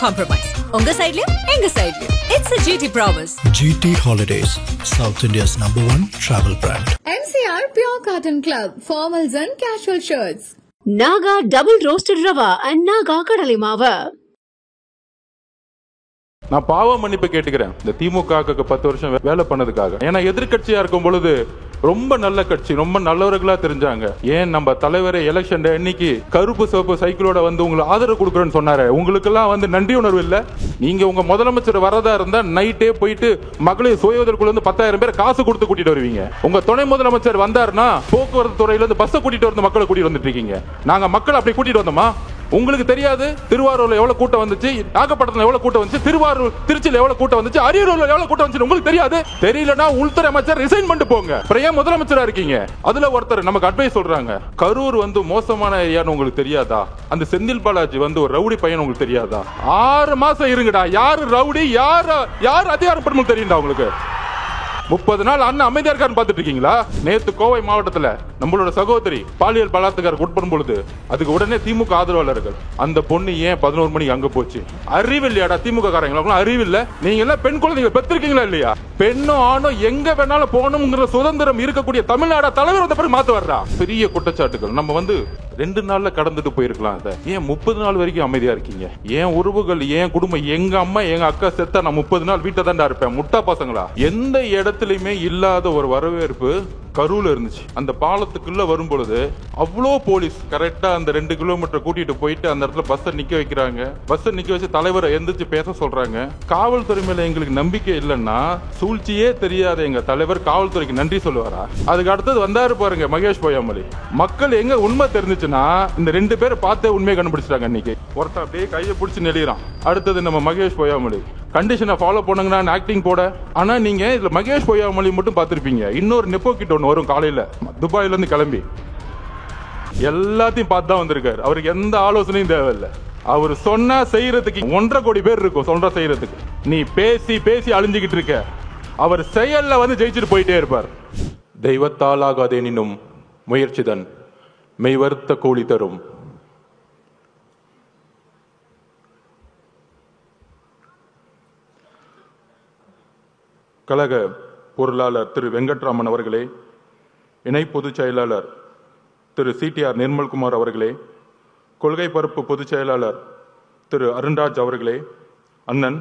compromise. உங்க சைடுலயும் எங்க சைடுலயும். It's a GT promise. GT Holidays, South India's #1 travel brand. NCR Pure Cotton Club, formals and casual shirts. Naga double roasted rava and Naga கடலை மாவு. நான் பாவ மன்னிப்பு கேட்டுக்கிறேன் இந்த திமுகவுக்கு 10 வருஷம் வேலை பண்ணதுக்காக. ஏன்னா எதிர்கட்சியா இருக்கும் பொழுது ரொம்ப நல்ல கட்சி, ரொம்ப நல்லவர்களா தெரிஞ்சாங்க. ஏன் நம்ம தலைவரை எலெக்ஷன் இன்னைக்கு கருப்பு சிவப்பு சைக்கிளோட வந்து உங்களுக்கு ஆதரவு கொடுக்குறேன்னு சொன்னாரு. உங்களுக்கு எல்லாம் வந்து நன்றி உணர்வு இல்ல. நீங்க உங்க முதலமைச்சர் வரதா இருந்தா நைட்டே போயிட்டு மகளிர் சுய உதவிக்குள்ள இருந்து 10,000 பேர் காசு கொடுத்து கூட்டிட்டு வருவீங்க. உங்க துணை முதலமைச்சர் வந்தாருன்னா போக்குவரத்து துறையில இருந்து பஸ்ஸை கூட்டிட்டு வந்து மக்களை கூட்டிட்டு வந்துட்டு இருக்கீங்க. நாங்க மக்கள் அப்படி கூட்டிட்டு வந்தோமா? உங்களுக்கு தெரியாது திருவாரூர்ல எவ்வளவு கூட்டம் வந்துச்சு, நாகப்பட்டினத்துல எவ்வளவு கூட்டம் வந்துச்சு, திருவாரூர் திருச்சியில எவ்வளவு கூட்டம் வந்துச்சு, அரியலூர்ல எவ்வளவு கூட்டம் வந்துச்சு உங்களுக்கு தெரியாது. தெரியலனா உள்துறை அமைச்சர் ரிசைன் பண்ணிட்டு போங்க. அப்புறம் முதலமைச்சரா இருக்கீங்க. அதுல ஒருத்தர் நமக்கு அட்வைஸ் சொல்றாங்க, கரூர் வந்து மோசமான ஏரியான்னு உங்களுக்கு தெரியாதா? அந்த செந்தில் பாலாஜி வந்து ஒரு ரவுடி பையன் உங்களுக்கு தெரியாதா? 6 மாசம் இருங்கடா. யாரு ரவுடி, யார் அதிகாரப்படும் தெரியும்டா உங்களுக்கு. 30 நாள் அண்ணன் அமைதியா இருக்கான்னு பாத்துட்டு இருக்கீங்களா? நேத்து கோவை மாவட்டத்துல நம்மளோட சகோதரி பாலியல் பலாத்காரத்துக்கு உட்படும் பொழுது அதுக்கு உடனே திமுக ஆதரவாளர்கள் அந்த பொண்ணு ஏன் 11 மணிக்கு அங்க போச்சு? அறிவில்லையாடா திமுக காரங்களுக்கு? அறிவில்ல. நீங்க எல்லாம் பெண் குழந்தைங்க பெற்றிருக்கீங்களா இல்லையா? பெண்ணும் ஆணும் எங்க வேணாலும் போகணுங்கிற சுதந்திரம் இருக்கக்கூடிய தமிழ்நாடு தலைவர் வந்த பிறகு மாத்து வர்றா. பெரிய குற்றச்சாட்டுகள். நம்ம வந்து 2 நாள்ல கடந்துட்டு போயிருக்கலாம். ஏன் 30 நாள் வரைக்கும் அமைதியா இருக்கீங்க? ஏன் உறவுகள், ஏன் குடும்பம், எங்க அம்மா எங்க அக்கா செத்தா நான் 30 நாள் வீட்டை தாண்டா இருப்பேன். முட்டா பசங்களா? எந்த இடத்துலயுமே இல்லாத ஒரு வரவேற்பு கரூர்ல இருந்துச்சு. அந்த பாலத்துக்குள்ள வரும் பொழுது அவ்வளோ போலீஸ் கரெக்டா அந்த 2 கிலோமீட்டர் கூட்டிட்டு போயிட்டு அந்த இடத்துல பஸ்ஸை நிக்க வைக்கிறாங்க. பஸ்ஸை நிக்க வச்சு தலைவரை எந்திரிச்சு பேச சொல்றாங்க. காவல்துறை மேல எங்களுக்கு நம்பிக்கை இல்லைன்னா சூழ்ச்சியே தெரியாத எங்க தலைவர் காவல்துறைக்கு நன்றி சொல்லுவாரா? அதுக்கு அடுத்தது வந்தாரு பாருங்க மகேஷ் பொய்யாமொழி. மக்கள் எங்க உண்மை தெரிஞ்சுச்சுன்னா இந்த 2 பேரை பார்த்தே உண்மையை கண்டுபிடிச்சிட்டாங்க. அன்னைக்கு ஒருத்தன் அப்படியே கையை பிடிச்சி நெளிறான். அடுத்தது நம்ம மகேஷ் பொய்யாமொழி கண்டிஷனை ஃபாலோ பண்ணுங்கன்னா ஆக்டிங் போட. ஆனா நீங்க இதுல மகேஷ் பொய்யாமொழி மட்டும் பார்த்திருப்பீங்க. இன்னொரு நெப்போ கிட்ட ஒன்று வரும் காலையில துபாயில இருந்து கிளம்பி எல்லாத்தையும் பார்த்து தான் வந்திருக்காரு. அவருக்கு எந்த ஆலோசனையும் தேவையில்லை. அவர் சொன்னா செய்யறதுக்கு 1.5 கோடி பேர் இருக்கும். சொல்ற செய்யறதுக்கு நீ பேசி பேசி அழிஞ்சுக்கிட்டு இருக்க. அவர் செயல்ல வந்து ஜெயிச்சுட்டு போயிட்டே இருப்பார். தெய்வத்தால் ஆகாதேனினும் முயற்சிதன் மெய்வருத்த கூலி தரும். கழக பொருளாளர் திரு வெங்கட்ராமன் அவர்களே, இணை பொதுச் செயலாளர் திரு CTR நிர்மல்குமார் அவர்களே, கொள்கை பரப்பு பொதுச் செயலாளர் திரு அருண்ராஜ் அவர்களே, அண்ணன்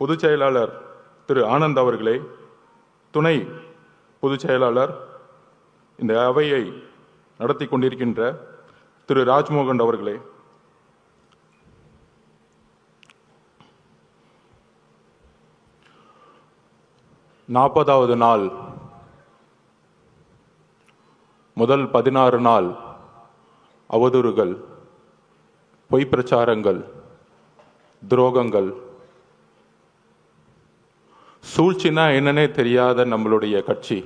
பொதுச் செயலாளர் திரு ஆனந்த் அவர்களே, துணை பொதுச் செயலாளர் இந்த அவையை நடத்தி கொண்டிருக்கின்ற திரு ராஜ்மோகன் அவர்களே, 40வது நாள் முதல் 16 நாள் அவதூறுகள், பொய் பிரச்சாரங்கள், துரோகங்கள், சூழ்ச்சினா என்னன்னே தெரியாத நம்மளுடைய கட்சி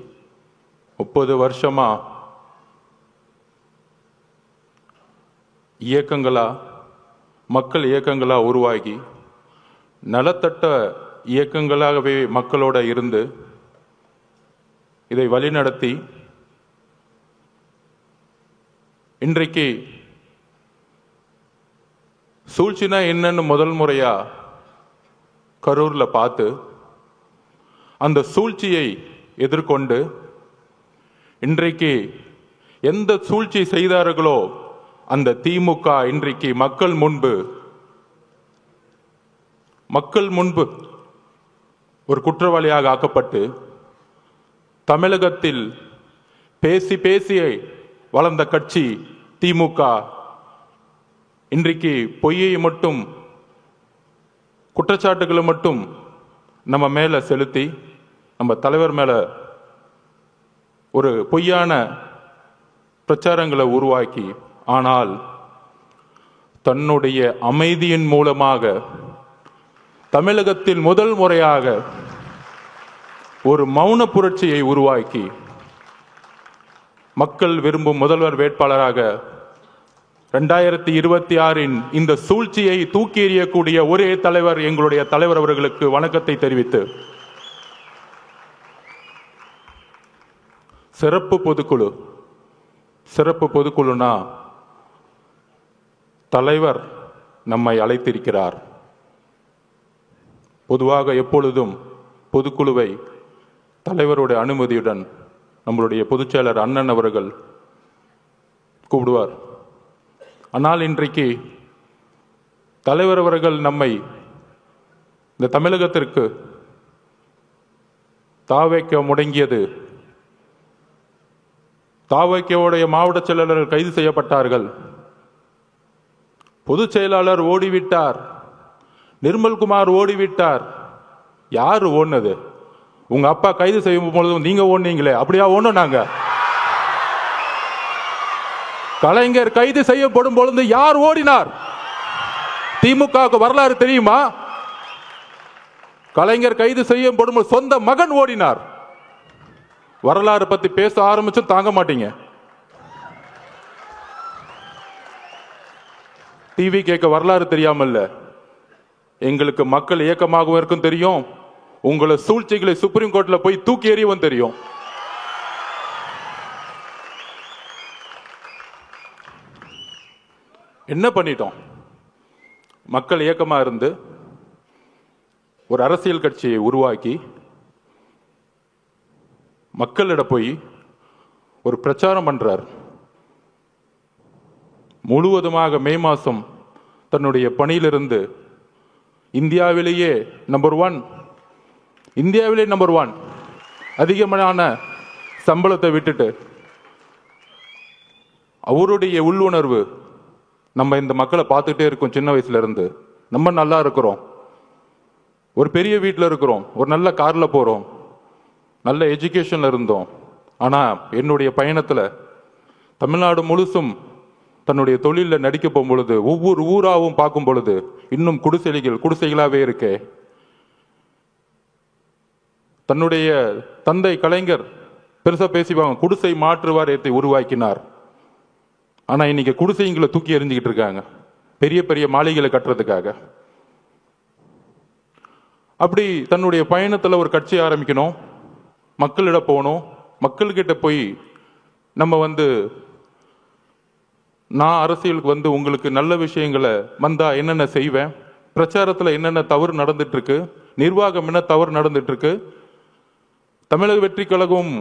30 வருஷமா இயக்கங்களா, மக்கள் இயக்கங்களா உருவாகி நலத்தட்ட இயக்கங்களாகவே மக்களோட இருந்து இதை வழிநடத்தி இன்றைக்கு சூழ்ச்சினா என்னன்னு முதல் முறையா கரூர்ல பார்த்து அந்த சூழ்ச்சியை எதிர்கொண்டு இன்றைக்கு எந்த சூழ்ச்சி செய்தார்களோ அந்த திமுக இன்றைக்கு மக்கள் முன்பு ஒரு குற்றவாளியாக ஆக்கப்பட்டு தமிழகத்தில் பேசி பேசி வளர்ந்த கட்சி திமுக இன்றைக்கு பொய்யை மட்டும் குற்றச்சாட்டுகளை மட்டும் நம்ம மேல செலுத்தி நம்ம தலைவர் மேல ஒரு பொய்யான பிரச்சாரங்களை உருவாக்கி, ஆனால் தன்னுடைய அமைதியின் மூலமாக தமிழகத்தில் முதல் முறையாக ஒரு மௌன புரட்சியை உருவாக்கி மக்கள் விரும்பும் முதல்வர் வேட்பாளராக 2026 இந்த சூழ்ச்சியை தூக்கி எறியக்கூடிய ஒரே தலைவர் எங்களுடைய தலைவர் அவர்களுக்கு வணக்கத்தை தெரிவித்து, சிறப்பு பொதுக்குழுனா தலைவர் நம்மை அழைத்திருக்கிறார். பொதுவாக எப்பொழுதும் பொதுக்குழுவை தலைவருடைய அனுமதியுடன் நம்மளுடைய பொதுச் செயலர் அண்ணன் அவர்கள் கூப்பிடுவார். ஆனால் இன்றைக்கு தலைவர் அவர்கள் நம்மை இந்த தமிழகத்திற்கு தாவைக்க முடங்கியது. தாவைக்கவுடைய மாவட்ட செயலாளர்கள் கைது செய்யப்பட்டார்கள். பொதுச் செயலாளர் ஓடிவிட்டார். நிர்மல்குமார் ஓடிவிட்டார். யாரு ஓடுனது? உங்க அப்பா கைது செய்யும் பொழுதும் நீங்க ஓடுனீங்களே, அப்படியா ஓடணும்? நாங்க கலைஞர் கைது செய்யப்படும் பொழுது யார் ஓடினார்? திமுக வரலாறு தெரியுமா? கலைஞர் கைது செய்யப்படும் சொந்த மகன் ஓடினார். வரலாறு பத்தி பேச ஆரம்பிச்சும் தாங்க மாட்டீங்க. டிவி கேட்க வரலாறு தெரியாமல்ல, எங்களுக்கு மக்கள் இயக்கமாகவும் இருக்கும் தெரியும். உங்களை சூழ்ச்சிகளை சுப்ரீம் கோர்ட்ல போய் தூக்கி எறியவும் தெரியும். என்ன பண்ணிட்டோம்? மக்கள் இயக்கமா இருந்து ஒரு அரசியல் கட்சியை உருவாக்கி மக்களிட போய் ஒரு பிரச்சாரம் பண்றார். முழுவதுமாக மே மாசம் தன்னுடைய பணியிலிருந்து இந்தியாவிலேயே நம்பர் 1 அதிகமான சம்பளத்தை விட்டுட்டு அவருடைய உள்ளுணர்வு, நம்ம இந்த மக்களை பார்த்துட்டே இருக்கோம். சின்ன வயசுல இருந்து நம்ம நல்லா இருக்கிறோம், ஒரு பெரிய வீட்டில் இருக்கிறோம், ஒரு நல்ல கார்ல போறோம், நல்ல எஜுகேஷன்ல இருந்தோம். ஆனா என்னுடைய பயணத்துல தமிழ்நாடு முழுசும் தன்னுடைய தொழிலில் நடிக்க போகும் பொழுது ஒவ்வொரு ஊராவும் பார்க்கும் பொழுது இன்னும் குடிசைகளாவே இருக்கே. தன்னுடைய தந்தை கலைஞர் பெருசா பேசிவாங்க, குடிசை மாற்று வாரியத்தை உருவாக்கினார். ஆனா இன்னைக்கு குடிசைங்களை தூக்கி எறிஞ்சுக்கிட்டு இருக்காங்க பெரிய பெரிய மாளிகைகளை கட்டுறதுக்காக. அப்படி தன்னுடைய பயணத்துல ஒரு கட்சி ஆரம்பிக்கணும், மக்களிட போகணும். மக்கள்கிட்ட போய் நம்ம நான் அரசியலுக்கு உங்களுக்கு நல்ல விஷயங்களை வந்தா என்னென்ன செய்வேன், பிரச்சாரத்துல என்னென்ன தவறு நடந்துட்டு இருக்கு, நிர்வாகம் என்ன தவறு நடந்துட்டு இருக்கு, தமிழக வெற்றி கழகம்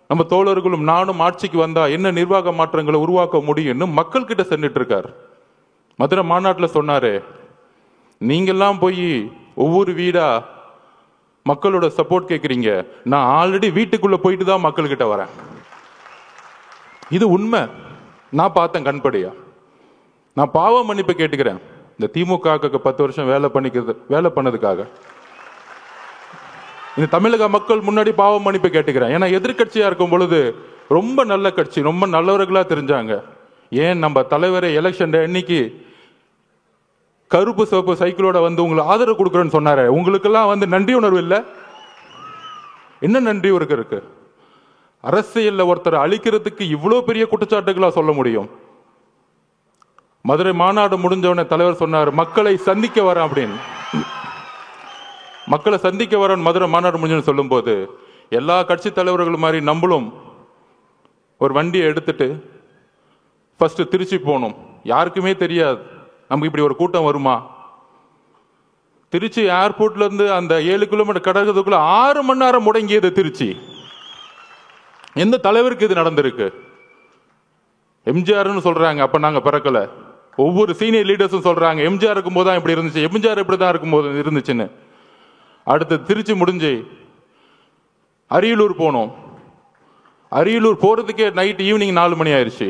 நம்ம தோழர்களும் நானும் ஆட்சிக்கு வந்தா என்ன நிர்வாக மாற்றங்களை உருவாக்க முடியும்னு மக்கள் கிட்ட சென்றுட்டு இருக்கார். மதுரை மாநாட்டில் சொன்னாரு, நீங்கெல்லாம் போய் ஒவ்வொரு வீடா மக்களோட சப்போர்ட் கேட்குறீங்க, நான் ஆல்ரெடி வீட்டுக்குள்ள போயிட்டு தான் மக்கள்கிட்ட வரேன். இது உண்மை, நான் பார்த்தேன் கண்படியா. நான் பாவ மன்னிப்பு கேட்டுக்கிறேன் இந்த திமுக 10 வருஷம் வேலை பண்ணதுக்காக. இந்த தமிழக மக்கள் முன்னாடி பாவ மன்னிப்பு கேட்டுக்கிறேன். ஏன்னா எதிர்கட்சியா இருக்கும் பொழுது ரொம்ப நல்ல கட்சி, ரொம்ப நல்லவர்களா தெரிஞ்சாங்க. ஏன் நம்ம தலைவரை எலெக்ஷன் அன்னைக்கு கருப்பு சிவப்பு சைக்கிளோட உங்களை ஆதரவு கொடுக்குறேன்னு சொன்னாரு. உங்களுக்கெல்லாம் நன்றி உணர்வு இல்லை? என்ன நன்றி இருக்கு? அரசியல்ல ஒருத்தர் அழிக்கிறதுக்கு இவ்வளவு பெரிய குற்றச்சாட்டுகளா சொல்ல முடியும்? மதுரை மாநாடு முடிஞ்சவன தலைவர் சொன்னார், மக்களை சந்திக்க வரேன் அப்படின்னு. மக்களை சந்திக்க வரேன் மதுரை மாநாடு முடிஞ்சுன்னு சொல்லும் போது எல்லா கட்சி தலைவர்கள் மாதிரி நம்மளும் ஒரு வண்டியை எடுத்துட்டு ஃபர்ஸ்ட் திருச்சி போகணும். யாருக்குமே தெரியாது நமக்கு இப்படி ஒரு கூட்டம் வருமா. திருச்சி ஏர்போர்ட்ல இருந்து அந்த 7 கிலோமீட்டர் கடக்கிறதுக்குள்ள 6 மணி நேரம் முடங்கியது திருச்சி. எந்த தலைவருக்கு இது நடந்திருக்கு? எம்ஜிஆர்னு சொல்றாங்க, அப்ப நாங்க பிறக்கல. ஒவ்வொரு சீனியர் லீடர்ஸும் சொல்றாங்க எம்ஜிஆர் இருக்கும் போது தான் இப்படி இருந்துச்சு, எம்ஜிஆர் இப்படிதான் இருக்கும் போது இருந்துச்சுன்னு. அடுத்து திருச்சி முடிஞ்சு அரியலூர் போனோம். அரியலூர் போறதுக்கே நைட் ஈவினிங் 4 மணி ஆயிடுச்சு.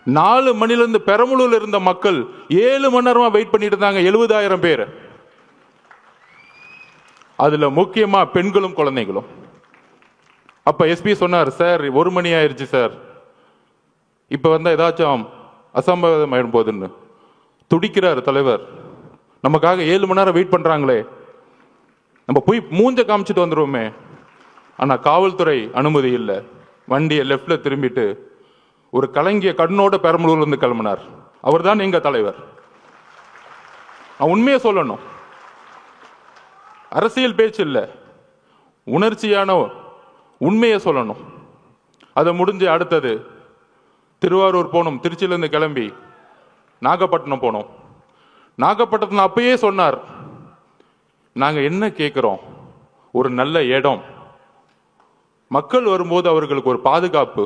4 மணில இருந்து பெரம்பலூர்ல இருந்த மக்கள் 7 மணி நேரமா வெயிட் பண்ணிட்டு இருந்தாங்க, 70,000 பேர். அதுல முக்கியமா பெண்களும் குழந்தைகளும். அப்ப எஸ்பி சொன்னார், சார் 1 மணி ஆயிடுச்சு சார், இப்ப ஏதாச்சும் அசம்பாவிதம் ஆயிடும் போதுன்னு. துடிக்கிறார் தலைவர், நமக்காக 7 மணி நேரம் வெயிட் பண்றாங்களே, நம்ம போய் மூஞ்ச காமிச்சிட்டு வந்துருவோமே. ஆனா காவல்துறை அனுமதி இல்லை. வண்டியை லெப்ட்ல திரும்பிட்டு ஒரு கலங்கிய கண்ணோட பெரம்பலூர்ல இருந்து கிளம்பினார். அவர் தான் எங்க தலைவர். நான் உண்மையை சொல்லணும், அரசியல் பேச்சு இல்லை, உணர்ச்சியான உண்மையை சொல்லணும். அதை முடிஞ்சு அடுத்தது திருவாரூர் போனோம். திருச்சியிலிருந்து கிளம்பி நாகப்பட்டினம் போனோம். நாகப்பட்டினத்தில் அப்பயே சொன்னார், நாங்க என்ன கேட்கிறோம்? ஒரு நல்ல இடம், மக்கள் வரும்போது அவர்களுக்கு ஒரு பாதுகாப்பு.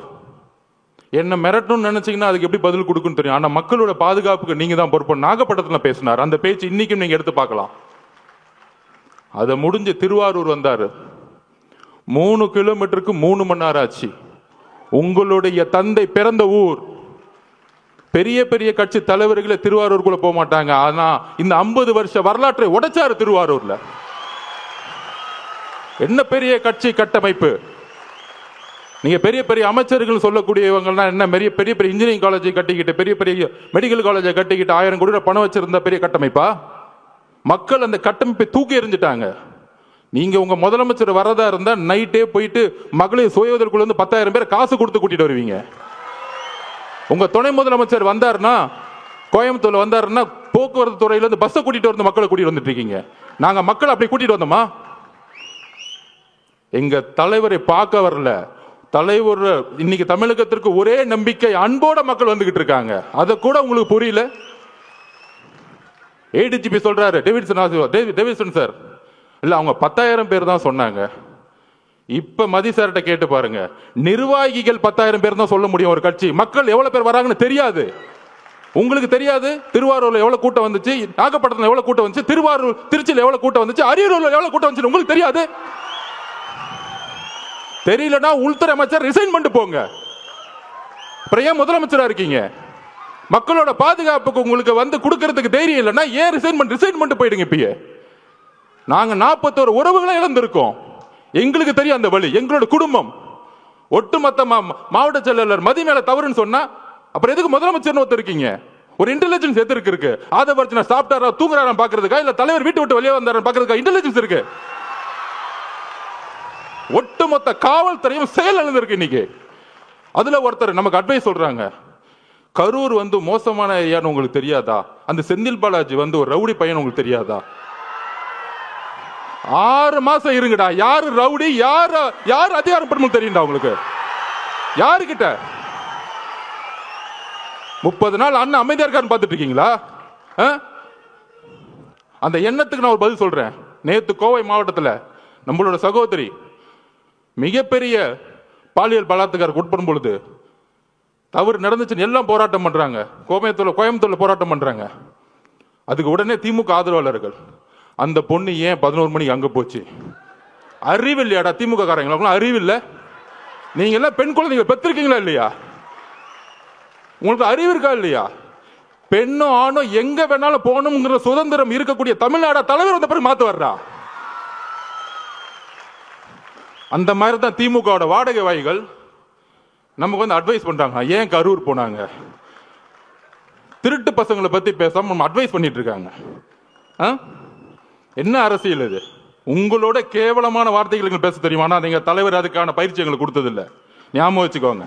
என்ன மிரட்டணும்னு நினைச்சீங்கன்னா அதுக்கு எப்படி பதில் கொடுக்குன்னு தெரியும். ஆனா மக்களோட பாதுகாப்புக்கு நீங்க தான் பொறுப்பு. நாகப்பட்டினத்தில் பேசினார், அந்த பேச்சு இன்னைக்கும் நீங்க எடுத்து பார்க்கலாம். அதை முடிஞ்சு திருவாரூர் வந்தாரு, 3 கிலோமீட்டருக்கு 3 மணி நேரம் ஆச்சு. உங்களுடைய தந்தை பிறந்த ஊர். பெரிய பெரிய கட்சி தலைவர்களை திருவாரூருக்குள்ள போக மாட்டாங்க. ஆனா இந்த 50 வருஷ வரலாற்றை உடைச்சாரு திருவாரூர்ல. என்ன பெரிய கட்சி கட்டமைப்பு! நீங்க பெரிய பெரிய அமைச்சர்கள் சொல்லக்கூடியவங்கன்னா என்ன, பெரிய பெரிய இன்ஜினியரிங் காலேஜை கட்டிக்கிட்டு, பெரிய பெரிய மெடிக்கல் காலேஜை கட்டிக்கிட்டு 1000 கோடி பணம் வச்சிருந்த பெரிய கட்டமைப்பா? மக்கள் அந்த கட்டமைப்பை தூக்கி எறிஞ்சிட்டாங்க. நீங்க உங்க முதலமைச்சர் வரதா இருந்தா நைட்டே போயிட்டு மகளிர் சுய உதவிக்குள்ள இருந்து 10,000 பேர் காசு கொடுத்து கூட்டிட்டு வருவீங்க. உங்க துணை முதலமைச்சர் வந்தாருன்னா, கோயம்புத்தூர்ல வந்தாருன்னா, போக்குவரத்து துறையில இருந்து பஸ்ஸை கூட்டிட்டு வந்து மக்களை கூட்டிட்டு வந்துட்டு இருக்கீங்க. நாங்க மக்கள் அப்படி கூட்டிட்டு வந்தோமா? எங்க தலைவரை பார்க்க வரல. தலைவர் இன்னைக்கு தமிழகத்திற்கு ஒரே நம்பிக்கை, அன்போட மக்கள் வந்துகிட்டு இருக்காங்க. அதை கூட உங்களுக்கு புரியல. ஏடிஜிபி சொல்றாரு, டேவிட்சன் சார், இல்ல அவங்க 10,000 பேர் தான் சொன்னாங்க. இப்ப மதி சார்ட்ட கேட்டு பாருங்க, நிர்வாகிகள் 10,000 பேர் தான் சொல்ல முடியும் ஒரு கட்சி. மக்கள் எவ்வளவு பேர் வராங்கன்னு தெரியாது. உங்களுக்கு தெரியாது. திருவாரூர்ல எவ்வளவு கூட்டம் வந்துச்சு, நாகப்பட்டினத்துல எவ்வளவு கூட்டம் வந்துச்சு, திருச்சியில எவ்வளவு கூட்டம் வந்துச்சு, அரியலூர்ல எவ்வளவு கூட்டம் வந்துச்சு உங்களுக்கு தெரியாது. தெரியலனா உள்துறை அமைச்சர் ரிசைன் பண்ணிட்டு போங்க. அப்புறம் ஏன் முதலமைச்சரா இருக்கீங்க? மக்களோட பாதுகாப்புக்கு உங்களுக்கு வந்து கொடுக்கறதுக்கு தைரியம் இல்லைன்னா ஏன் ரிசைன் பண்ணிட்டு போயிடுங்க. இப்பயே நாங்க 41 உறவுகளை இழந்திருக்கோம். எங்களுக்கு தெரியும் அந்த வழி. எங்களோட குடும்பம் ஒட்டுமொத்த மாவட்ட செயலாளர் மதி மேல தவறுன்னு சொன்னா அப்புறம் எதுக்கு முதலமைச்சர் ஒருத்தர் இருக்கீங்க? ஒரு இன்டெலிஜென்ஸ் எதற்கு இருக்கு? ஆதவர்ஜன சாப்பிட்டாரா தூங்குறாரா பாக்குறதுக்கா, இல்ல தலைவர் வீட்டு விட்டு வெளியே வந்தாரா பாக்குறதுக்கா இன்டெலிஜென்ஸ் இருக்கு? ஒட்டுமொத்த காவல்துறையும் செயல் இழந்திருக்கு இன்னைக்கு. அதுல ஒருத்தர் நமக்கு அட்வைஸ் சொல்றாங்க, கரூர் வந்து மோசமான ஏரியான்னு உங்களுக்கு தெரியாதா? அந்த செந்தில் பாலாஜி வந்து ஒரு ரவுடி பையன் உங்களுக்கு தெரியாதா? 6 மாசம் இருங்கடா. யாரு ரவுடி, யாரு அதிகாரம் பண்பு தெரியும்டா உங்களுக்கு? யாருக்கிட்ட 30 நாள் அண்ணன் அமைதியா இருக்காருன்னு பார்த்துட்டு இருக்கீங்களா? அந்த எண்ணத்துக்கு நான் ஒரு பதில் சொல்றேன். நேத்து கோவை மாவட்டத்தில் நம்மளோட சகோதரி மிகப்பெரிய பாலியல் பலாத்காரத்துக்கு உட்படும் பொழுது தவறு நடந்துச்சுன்னு எல்லாம் போராட்டம் பண்றாங்க. கோயம்புத்தூர்ல போராட்டம் பண்றாங்க. அதுக்கு உடனே திமுக ஆதரவாளர்கள், அந்த பொண்ணு ஏன் 11 மணிக்கு அங்க போச்சு? அறிவு இல்லையாடா திமுக காரங்களும்? அறிவு இல்ல? நீங்க எல்லாம் பெண் குழந்தைங்க பெற்றிருக்கீங்களா இல்லையா? உங்களுக்கு அறிவு இருக்கா இல்லையா? பெண்ணும் ஆணும் எங்க வேணாலும் போகணுங்கிற சுதந்திரம் இருக்கக்கூடிய தமிழ்நாடு தலைவர் வந்த பிறகு மாத்து வர்றா. அந்த மாதிரி தான் திமுக வாடகை வாய்கள் நமக்கு வந்து அட்வைஸ் பண்றாங்க. ஏன் கரூர் போனாங்க? திருட்டு பசங்களை பத்தி பேசாம நம்ம அட்வைஸ் பண்ணிட்டு இருக்காங்க. என்ன அரசியல் இது? உங்களோட கேவலமான வார்த்தைகள் பேச தெரியுமா? நீங்க தலைவர் அதுக்கான பயிற்சி எங்களுக்கு கொடுத்ததில்லை. ஞாபகம் வச்சுக்கோங்க.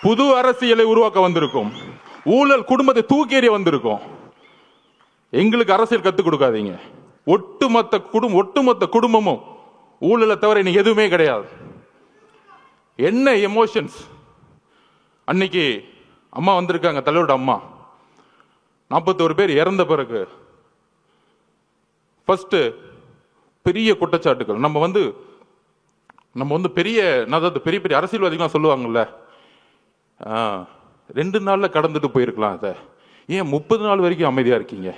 புது அரசியலை உருவாக்க வந்திருக்கும். ஊழல் குடும்பத்தை தூக்கி எறிய வந்திருக்கும். எங்களுக்கு அரசியல் கத்துக் கொடுக்காதீங்க. ஒட்டுமொத்த குடும்பமும் ஊழலை தவிர இன்னைக்கு எதுவுமே கிடையாது. என்ன எமோஷன்ஸ்! அன்னைக்கு அம்மா வந்திருக்காங்க, தலைவரோட அம்மா. 41 பேர் இறந்த பிறகு ஃபர்ஸ்ட் பெரிய குற்றச்சாட்டுகள் நம்ம வந்து பெரிய பெரிய அரசியல்வாதிகள் சொல்லுவாங்கல்ல, 2 நாள்ல கடந்துட்டு போயிருக்கலாம். அதை ஏன் 30 நாள் வரைக்கும் அமைதியா இருக்கீங்க?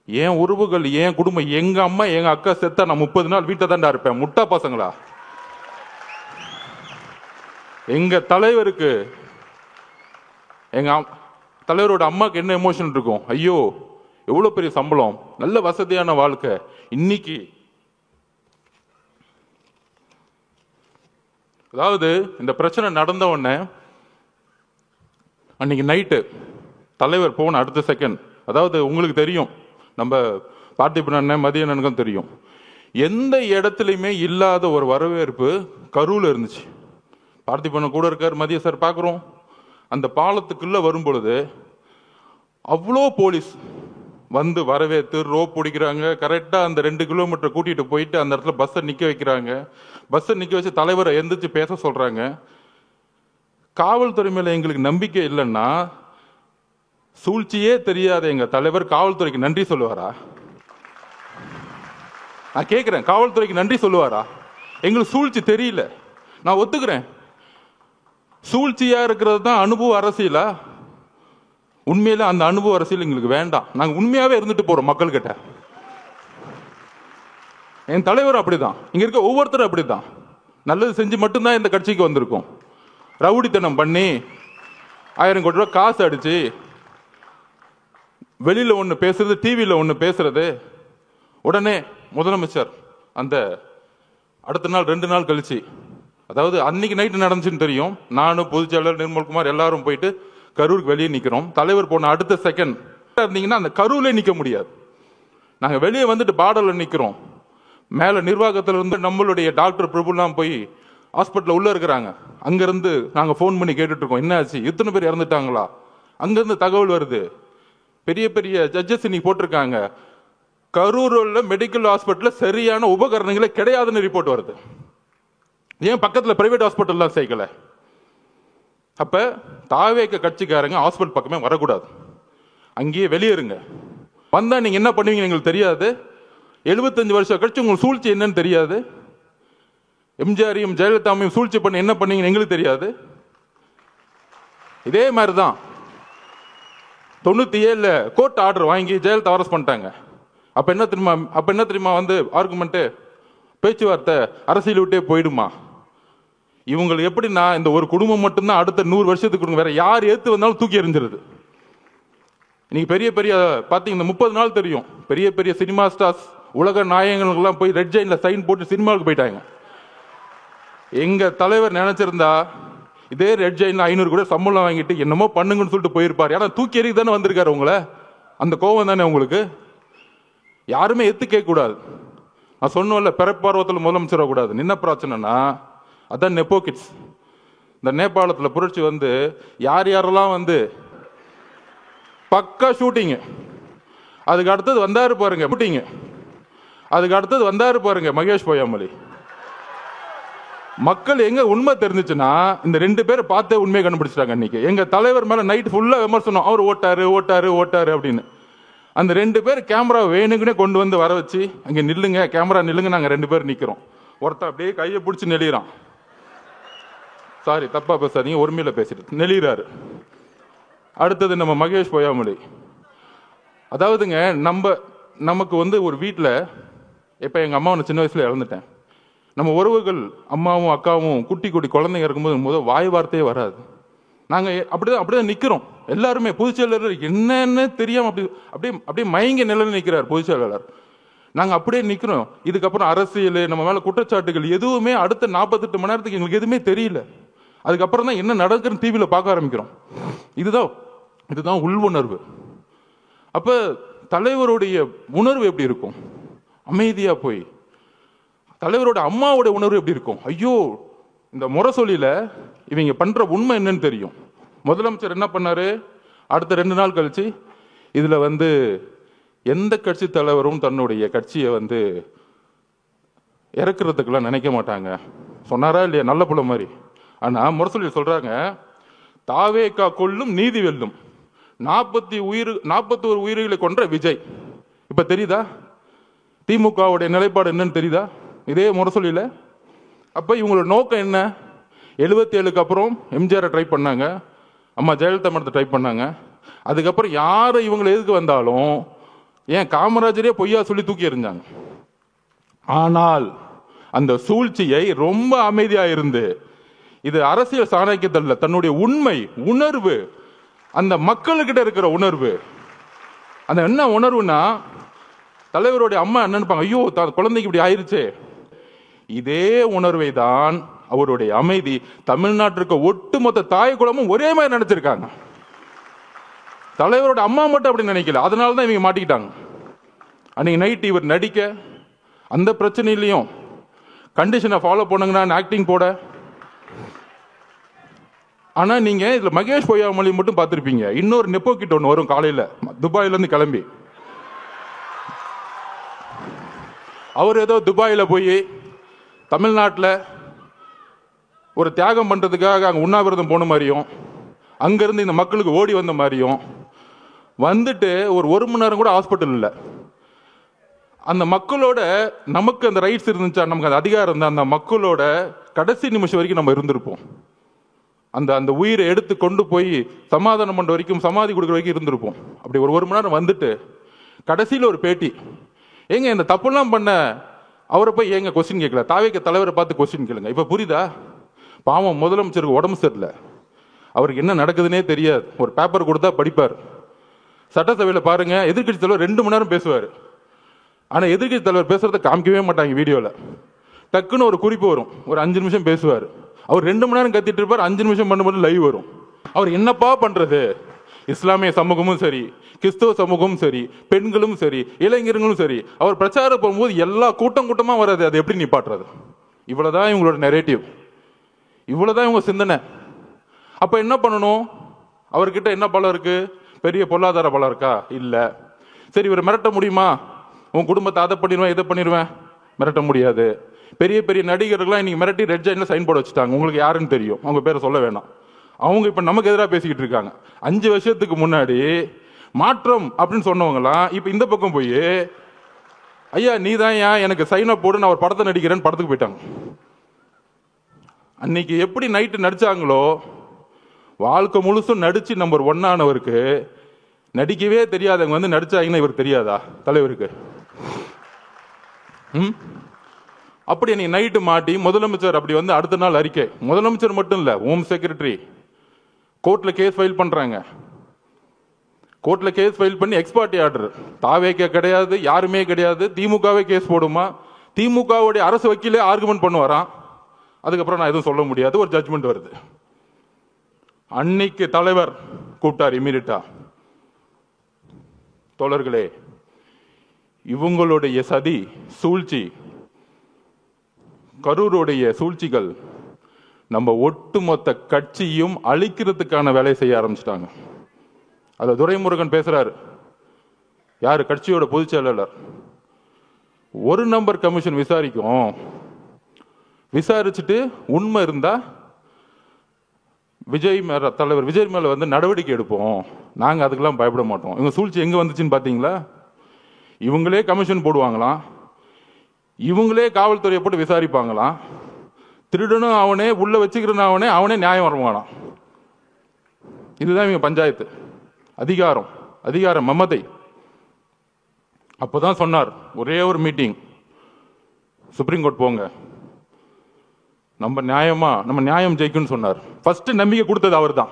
ஏன் உறவுகள், ஏன் குடும்பம், எங்க அம்மா எங்க அக்கா செத்தா நான் 30 நாள் வீட்டை தாண்டா இருப்பேன்? முட்டா பசங்களா? எங்க தலைவருக்கு, எங்க தலைவரோட அம்மாக்கு என்ன எமோஷன் இருக்கும்? ஐயோ எவ்வளவு பெரிய சம்பளம், நல்ல வசதியான வாழ்க்கை. இன்னைக்கு அதாவது இந்த பிரச்சனை நடந்த உடனே அன்னைக்கு நைட்டு தலைவர் போன அடுத்த செகண்ட், அதாவது உங்களுக்கு தெரியும், நம்ம பார்த்திபன் மதியனுக்கும் தெரியும், எந்த இடத்துலையுமே இல்லாத ஒரு வரவேற்பு கரூர்ல இருந்துச்சு. பார்த்திபன் கூட இருக்கார், மதிய சார் பார்க்குறோம். அந்த பாலத்துக்குள்ள வரும் பொழுது அவ்வளோ போலீஸ் வந்து வரவேற்று ரோப் பிடிக்கிறாங்க. கரெக்டாக அந்த 2 கிலோமீட்டர் கூட்டிட்டு போயிட்டு அந்த இடத்துல பஸ்ஸை நிற்க வைக்கிறாங்க. பஸ்ஸை நிற்க வச்சு தலைவரை எந்திரிச்சு பேச சொல்றாங்க. காவல்துறை மேல எங்களுக்கு நம்பிக்கை இல்லைன்னா சூழ்ச்சியே தெரியாத எங்க தலைவர் காவல்துறைக்கு நன்றி சொல்லுவாரா? நான் கேட்குறேன், காவல்துறைக்கு நன்றி சொல்லுவாரா? எங்களுக்கு சூழ்ச்சி தெரியல, நான் ஒத்துக்கிறேன். சூழ்ச்சியா இருக்கிறது தான் அனுபவ அரசியலா? உண்மையில அந்த அனுபவ அரசியல் எங்களுக்கு வேண்டாம். நாங்கள் உண்மையாவே இருந்துட்டு போறோம் மக்கள்கிட்ட. என் தலைவர் அப்படிதான், இங்க இருக்க ஒவ்வொருத்தரும் அப்படிதான். நல்லது செஞ்சு மட்டும்தான் இந்த கட்சிக்கு வந்திருக்கோம். ரவுடித்தனம் பண்ணி 1000 கோடி ரூபாய் காசு அடிச்சு வெளியில ஒன்று பேசுறது, டிவியில் ஒன்று பேசுறது, உடனே முதலமைச்சர் அந்த அடுத்த நாள் 2 நாள் கழிச்சு, அதாவது அன்னைக்கு நைட்டு நடந்துச்சுன்னு தெரியும், நானும் பொதுச்செயலாளர் நிர்மல்குமார் எல்லாரும் போயிட்டு கரூருக்கு வெளியே நிற்கிறோம். தலைவர் போன அடுத்த செகண்ட் இருந்தீங்கன்னா அந்த கரூர்ல நிற்க முடியாது. நாங்கள் வெளியே வந்துட்டு பார்டரில் நிற்கிறோம். மேலே நிர்வாகத்தில் இருந்து நம்மளுடைய டாக்டர் பிரபுலாம் போய் ஹாஸ்பிட்டலில் உள்ள இருக்கிறாங்க. அங்கிருந்து நாங்கள் ஃபோன் பண்ணி கேட்டுட்டு இருக்கோம், என்ன ஆச்சு, எத்தனை பேர் இறந்துட்டாங்களா? அங்கிருந்து தகவல் வருது, பெரிய பெரிய ஜட்ஜஸ் இன்னைக்கு போட்டிருக்காங்க, கரூரில் மெடிக்கல் ஹாஸ்பிட்டலில் சரியான உபகரணங்களே கிடையாதுன்னு ரிப்போர்ட் வருது. ஏன் பக்கத்தில் பிரைவேட் ஹாஸ்பிட்டல்லாம் சேர்க்கல? அப்ப தாவேக்க கட்சிக்காரங்க ஹாஸ்பிட்டல் பக்கமே வரக்கூடாது, அங்கேயே வெளியேறுங்க. வந்தா நீங்க என்ன பண்ணுவீங்க எங்களுக்கு தெரியாது. 75 வருஷம் கழிச்சு உங்களுக்கு சூழ்ச்சி என்னன்னு தெரியாது. எம்ஜிஆரையும் ஜெயலலிதாவையும் சூழ்ச்சி பண்ணி என்ன பண்ணீங்கன்னு எங்களுக்கு தெரியாது. இதே மாதிரி தான் 97 கோர்ட் ஆர்டர் வாங்கி ஜெயலலிதா அரெஸ்ட் பண்ணிட்டாங்க. அப்ப என்ன தெரியுமா வந்து ஆர்குமெண்ட், பேச்சுவார்த்தை அரசியல் விட்டே போயிடுமா? இவங்களுக்கு எப்படின்னா இந்த ஒரு குடும்பம் மட்டும்தான் அடுத்த 100 வருஷத்துக்கு வேற யார் ஏத்து வந்தாலும் தூக்கி எறிஞ்சிருது. இன்னைக்கு பெரிய பெரிய பாத்தீங்கன்னா 30 நாள் தெரியும், பெரிய பெரிய சினிமா ஸ்டார்ஸ் உலக நாயகங்களுக்கெல்லாம் போய் ரெட் ஜெயின்ல சைன் போட்டு சினிமாவுக்கு போயிட்டாங்க. எங்க தலைவர் நினைச்சிருந்தா இதே ரெட் ஜெயின்ல 500 கூட சம்பளம் வாங்கிட்டு என்னமோ பண்ணுங்கன்னு சொல்லிட்டு போயிருப்பாரு. ஏன்னா தூக்கி எறிக்கு தானே வந்திருக்காரு உங்களை, அந்த கோபம் தானே உங்களுக்கு. யாருமே எத்து கேட்க கூடாது. நான் சொன்னோம்ல, பிறப்பார்வத்தில் முதலமைச்சர் கூடாது. என்ன பிரச்சனைனா அதான் நெப்போ கிட்ஸ். இந்த நேபாளத்தில் புரட்சி வந்து யார் யாரெல்லாம் வந்து பக்கா ஷூட்டிங், அதுக்கு அடுத்தது வந்தாரு பாருங்க ஷூட்டிங், அதுக்கு அடுத்தது வந்தாரு பாருங்க மகேஷ் பொய்யாமொழி. மக்கள் எங்க உண்மை தெரிஞ்சுச்சுன்னா இந்த 2 பேரை பார்த்தே உண்மையை கண்டுபிடிச்சிட்டாங்க. இன்னைக்கு எங்க தலைவர் மேல நைட் ஃபுல்லா விமர்சனம், அவர் ஓட்டாரு ஓட்டாரு ஓட்டாரு அப்படின்னு. அந்த 2 பேர் கேமரா வேணுங்கன்னே கொண்டு வந்து வர வச்சு, அங்க நில்லுங்க கேமரா நில்லுங்க, நாங்க 2 பேர் நிக்கிறோம். ஒருத்தர் அப்படியே கையை பிடிச்சி நெளிறான், சாரி தப்பா பேசாதீங்க, ஒருமையில பேசிட்டு நெளிறாரு. அடுத்தது நம்ம மகேஷ் பொய்யாமொழி. அதாவதுங்க நமக்கு வந்து ஒரு வீட்டில் இப்போ எங்கள் அம்மா நான் சின்ன வயசுல இறந்துட்டேன். நம்ம உறவுகள் அம்மாவும் அக்காவும் குட்டி குட்டி குழந்தைங்க இருக்கும்போது வாய் வார்த்தையே வராது. நாங்கள் அப்படிதான் நிற்கிறோம் எல்லாருமே. பொதுச்செயலாளர் என்னன்னு தெரியாம அப்படியே மயங்கி நிலையில் நிற்கிறார் பொதுச்செயலாளர். நாங்கள் அப்படியே நிற்கிறோம். இதுக்கப்புறம் அரசியல், நம்ம மேலே குற்றச்சாட்டுகள் எதுவுமே அடுத்த 48 மணி நேரத்துக்கு எங்களுக்கு எதுவுமே தெரியல. அதுக்கப்புறம் தான் என்ன நடக்குதுன்னு டிவியில் பார்க்க ஆரம்பிக்கிறோம். இதுதான் உள் உணர்வு. அப்ப தலைவருடைய உணர்வு எப்படி இருக்கும்? அமைதியா போய். தலைவரோட அம்மாவோட உணர்வு எப்படி இருக்கும்? ஐயோ, இந்த முரசொலியில இவங்க பண்ற உண்மை என்னன்னு தெரியும். முதலமைச்சர் என்ன பண்ணாரு, அடுத்த 2 நாள் கழிச்சு இதுல வந்து எந்த கட்சி தலைவரும் தன்னுடைய கட்சியை வந்து இறக்குறதுக்கெல்லாம் நினைக்க மாட்டாங்க சொன்னாரா இல்லையா? நல்ல புள்ள மாதிரி. ஆனா முரசொலியில் சொல்றாங்க, தாவேகா கொல்லும் நீதி வெல்லும், 41 உயிர்களை கொன்ற விஜய். இப்ப தெரியுதா திமுகவுடைய நிலைப்பாடு என்னன்னு தெரியுதா? இதே முரசொலியில. அப்ப இவங்களோட நோக்கம் என்ன? 77க்கு அப்புறம் எம்ஜிஆர் ட்ரை பண்ணாங்க, அம்மா ஜெயலலிதா மடத்தை ட்ரை பண்ணாங்க. அதுக்கப்புறம் யாரு இவங்களை எதுக்கு வந்தாலும் ஏன் காமராஜரே பொய்யா சொல்லி தூக்கி எறிஞ்சாங்க. ஆனால் அந்த சூழ்ச்சியை ரொம்ப அமைதியா இருந்து, இது அரசியல் சாணக்கியத்தில் தன்னுடைய உண்மை உணர்வு, அந்த மக்கள்கிட்ட இருக்கிற உணர்வு, அந்த என்ன உணர்வுனா தலைவருடைய அம்மா என்ன நினைப்பாங்க, ஐயோ குழந்தைக்கு இப்படி ஆயிருச்சே. இதே உணர்வை தான் அவருடைய அமைதி தமிழ்நாட்டிற்கு ஒட்டுமொத்த தாய் குலமும் ஒரே மாதிரி நினைச்சிருக்காங்க. தலைவரோட அம்மா மட்டும் அப்படி நினைக்கல, அதனாலதான் இவங்க மாட்டிக்கிட்டாங்க. அன்னைக்கு நைட் இவர் நடிக்க அந்த பிரச்சனையிலையும் கண்டிஷனை ஃபாலோ பண்ணுங்கன்னா ஆக்டிங் போட. ஆனா நீங்க இதுல மகேஷ் பொய்யாமொழி மட்டும் பார்த்திருப்பீங்க. இன்னொரு நெப்போ கிட்ட ஒன்று வரும் காலையில துபாயில இருந்து கிளம்பி. அவர் ஏதோ துபாயில போய் தமிழ்நாட்டில் ஒரு தியாகம் பண்றதுக்காக அங்க உண்ணாவிரதம் போன மாதிரியும், அங்கிருந்து இந்த மக்களுக்கு ஓடி வந்த மாதிரியும் வந்துட்டு ஒரு 1 மணி நேரம் கூட ஹாஸ்பிட்டல் இல்லை. அந்த மக்களோட நமக்கு அந்த ரைட்ஸ் இருந்துச்சா, நமக்கு அந்த அதிகாரம் இருந்தால் அந்த மக்களோட கடைசி நிமிஷம் வரைக்கும் நம்ம இருந்திருப்போம். அந்த அந்த உயிரை எடுத்து கொண்டு போய் சமாதானம் பண்ணுற வரைக்கும், சமாதி கொடுக்குற வரைக்கும் இருந்திருப்போம். அப்படி ஒரு மணி நேரம் வந்துட்டு கடைசியில் ஒரு பேட்டி, ஏங்க இந்த தப்புலாம் பண்ண அவரை போய் ஏங்க கொஸ்டின் கேட்கல, தாவேக தலைவரை பார்த்து கொஸ்டின் கேளுங்க. இப்போ புரியுதா? பாவம் முதலமைச்சருக்கு உடம்பு சரியில்லை, அவருக்கு என்ன நடக்குதுன்னே தெரியாது, ஒரு பேப்பர் கொடுத்தா படிப்பார். சட்டசபையில் பாருங்க, எதிர்கட்சி தலைவர் 2 மணி நேரம் பேசுவார். ஆனால் எதிர்கட்சி தலைவர் பேசுறதை காமிக்கவே மாட்டாங்க வீடியோவில். டக்குன்னு ஒரு குறிப்பு வரும், ஒரு 5 நிமிஷம் பேசுவார். அவர் 2 மணி நேரம் கத்திட்டு இருப்பார், 5 நிமிஷம் பண்ணும்போது லைவ் வரும். அவர் என்னப்பா பண்றது? இஸ்லாமிய சமூகமும் சரி, கிறிஸ்தவ சமூகமும் சரி, பெண்களும் சரி, இளைஞர்களும் சரி, அவர் பிரச்சாரம் போகும்போது எல்லா கூட்டமா வராது. அது எப்படி நிப்பாட்டுறது? இவ்வளவுதான் இவங்களோட நெரேட்டிவ், இவ்வளவுதான் இவங்க சிந்தனை. அப்ப என்ன பண்ணணும்? அவர்கிட்ட என்ன பலம் இருக்கு? பெரிய பொருளாதார பலம் இருக்கா? இல்ல. சரி, இவர் மிரட்ட முடியுமா? உன் குடும்பத்தை அதை பண்ணிடுவேன் இதை பண்ணிடுவேன், மிரட்ட முடியாது. பெரிய பெரிய நடிகர்கள்லாம் இன்னைக்கு மிரட்டி ரெட் ஜெயின்ல சைன் போர்டு வச்சுட்டாங்க. உங்களுக்கு யாருன்னு தெரியும், அவங்க பேரை சொல்ல வேணாம். அவங்க இப்ப நமக்கு எதிராக பேசிக்கிட்டு இருக்காங்க. 5 வருஷத்துக்கு முன்னாடி மாற்றம் அப்படின்னு சொன்னவங்கலாம் இப்ப இந்த பக்கம் போய், ஐயா நீ தான் ஏன் எனக்கு சைன் அப் போடு, நான் ஒரு படத்தை நடிக்கிறேன்னு படத்துக்கு போயிட்டாங்க. அன்னைக்கு எப்படி நைட்டு நடிச்சாங்களோ, வாழ்க்கை முழுசும் நடிச்சு நம்பர் 1 ஆனவருக்கு நடிக்கவே தெரியாதவங்க வந்து நடிச்சாங்கன்னா இவருக்கு தெரியாதா தலைவருக்கு? அப்படி நீ நைட்டு மாட்டி முதலமைச்சர் அப்படி வந்து அடுத்த நாள் அறிக்கை, முதலமைச்சர் மட்டும் இல்ல, ஹோம் செக்ரட்டரி கோர்ட்ல கேஸ் ஃபைல் பண்றாங்க. கோர்ட்ல கேஸ் ஃபைல் பண்ணி எக்ஸ்பார்ட்டி ஆர்டர். தாவேக்கே கிடையாது, யாருமே கிடையாது, திமுகவே கேஸ் போடுமா, திமுகவுடைய அரசு வக்கீலே ஆர்குமெண்ட் பண்ணுவாராம். அதுக்கப்புறம் நான் எதுவும் சொல்ல முடியாது, ஒரு ஜட்ஜ்மெண்ட் வருது. அன்னைக்கு தலைவர் கூப்பிட்டார் இமீடியட்டா, தோழர்களே இவங்களுடைய சதி சூழ்ச்சி, கரூருடைய சூழ்ச்சிகள் நம்ம ஒட்டுமொத்த கட்சியும் அழிக்கிறதுக்கான வேலையை செய்ய ஆரம்பிச்சிட்டாங்க. அதுல துரைமுருகன் பேசுறாரு, யாரு? கட்சியோட பொதுச் செயலாளர். 1 நம்பர் கமிஷன் விசாரிக்கும், விசாரிச்சுட்டு உண்மை இருந்தா தலைவர் விஜய் மேல வந்து நடவடிக்கை எடுப்போம், நாங்க அதுக்கெல்லாம் பயப்பட மாட்டோம். இவங்க சூழ்ச்சி எங்க வந்துச்சுன்னு பாத்தீங்களா? இவங்களே கமிஷன் போடுவாங்களாம், இவங்களே காவல்துறையை போட்டு விசாரிப்பாங்களாம், திருடனும் அவனே, உள்ள வச்சுக்கிறனும் அவனே, அவனே நியாயம் வருவானாம். இதுதான் இவங்க பஞ்சாயத்து. அதிகாரம், அதிகார மமதை. அப்பதான் சொன்னார், ஒரே ஒரு மீட்டிங், சுப்ரீம் கோர்ட் போங்க, நம்ம நியாயமா, நம்ம நியாயம் ஜெயிக்கும்னு சொன்னார். ஃபர்ஸ்ட் நம்பிக்கை கொடுத்தது அவர் தான்.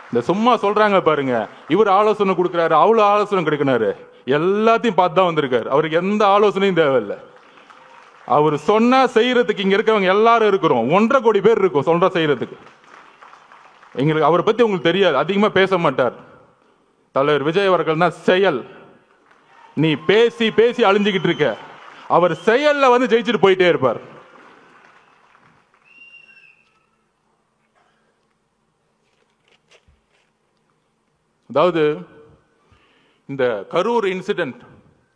இந்த சும்மா சொல்றாங்க பாருங்க, இவர் ஆலோசனை கொடுக்கிறாரு, அவ்வளவு ஆலோசனை கிடைக்கிறாரு, எல்லாத்தையும் பார்த்து தான் வந்திருக்காரு. அவருக்கு எந்த ஆலோசனையும் தேவையில்லை. அவர் சொன்னா செய்யறதுக்கு இங்க இருக்கவங்க எல்லாரும் இருக்கிறோம், 1.5 கோடி பேர் இருக்கும் சொல்ற செய்யறதுக்கு. எங்களுக்கு அவரை பத்தி உங்களுக்கு தெரியாது, அதிகமா பேச மாட்டார். தலைவர் விஜய் அவர்கள் தான் செயல். நீ பேசி பேசி அழிஞ்சுக்கிட்டு இருக்க, அவர் செயல்ல வந்து ஜெயிச்சுட்டு போயிட்டே இருப்பார். அதாவது இந்த கரூர் இன்சிடென்ட்,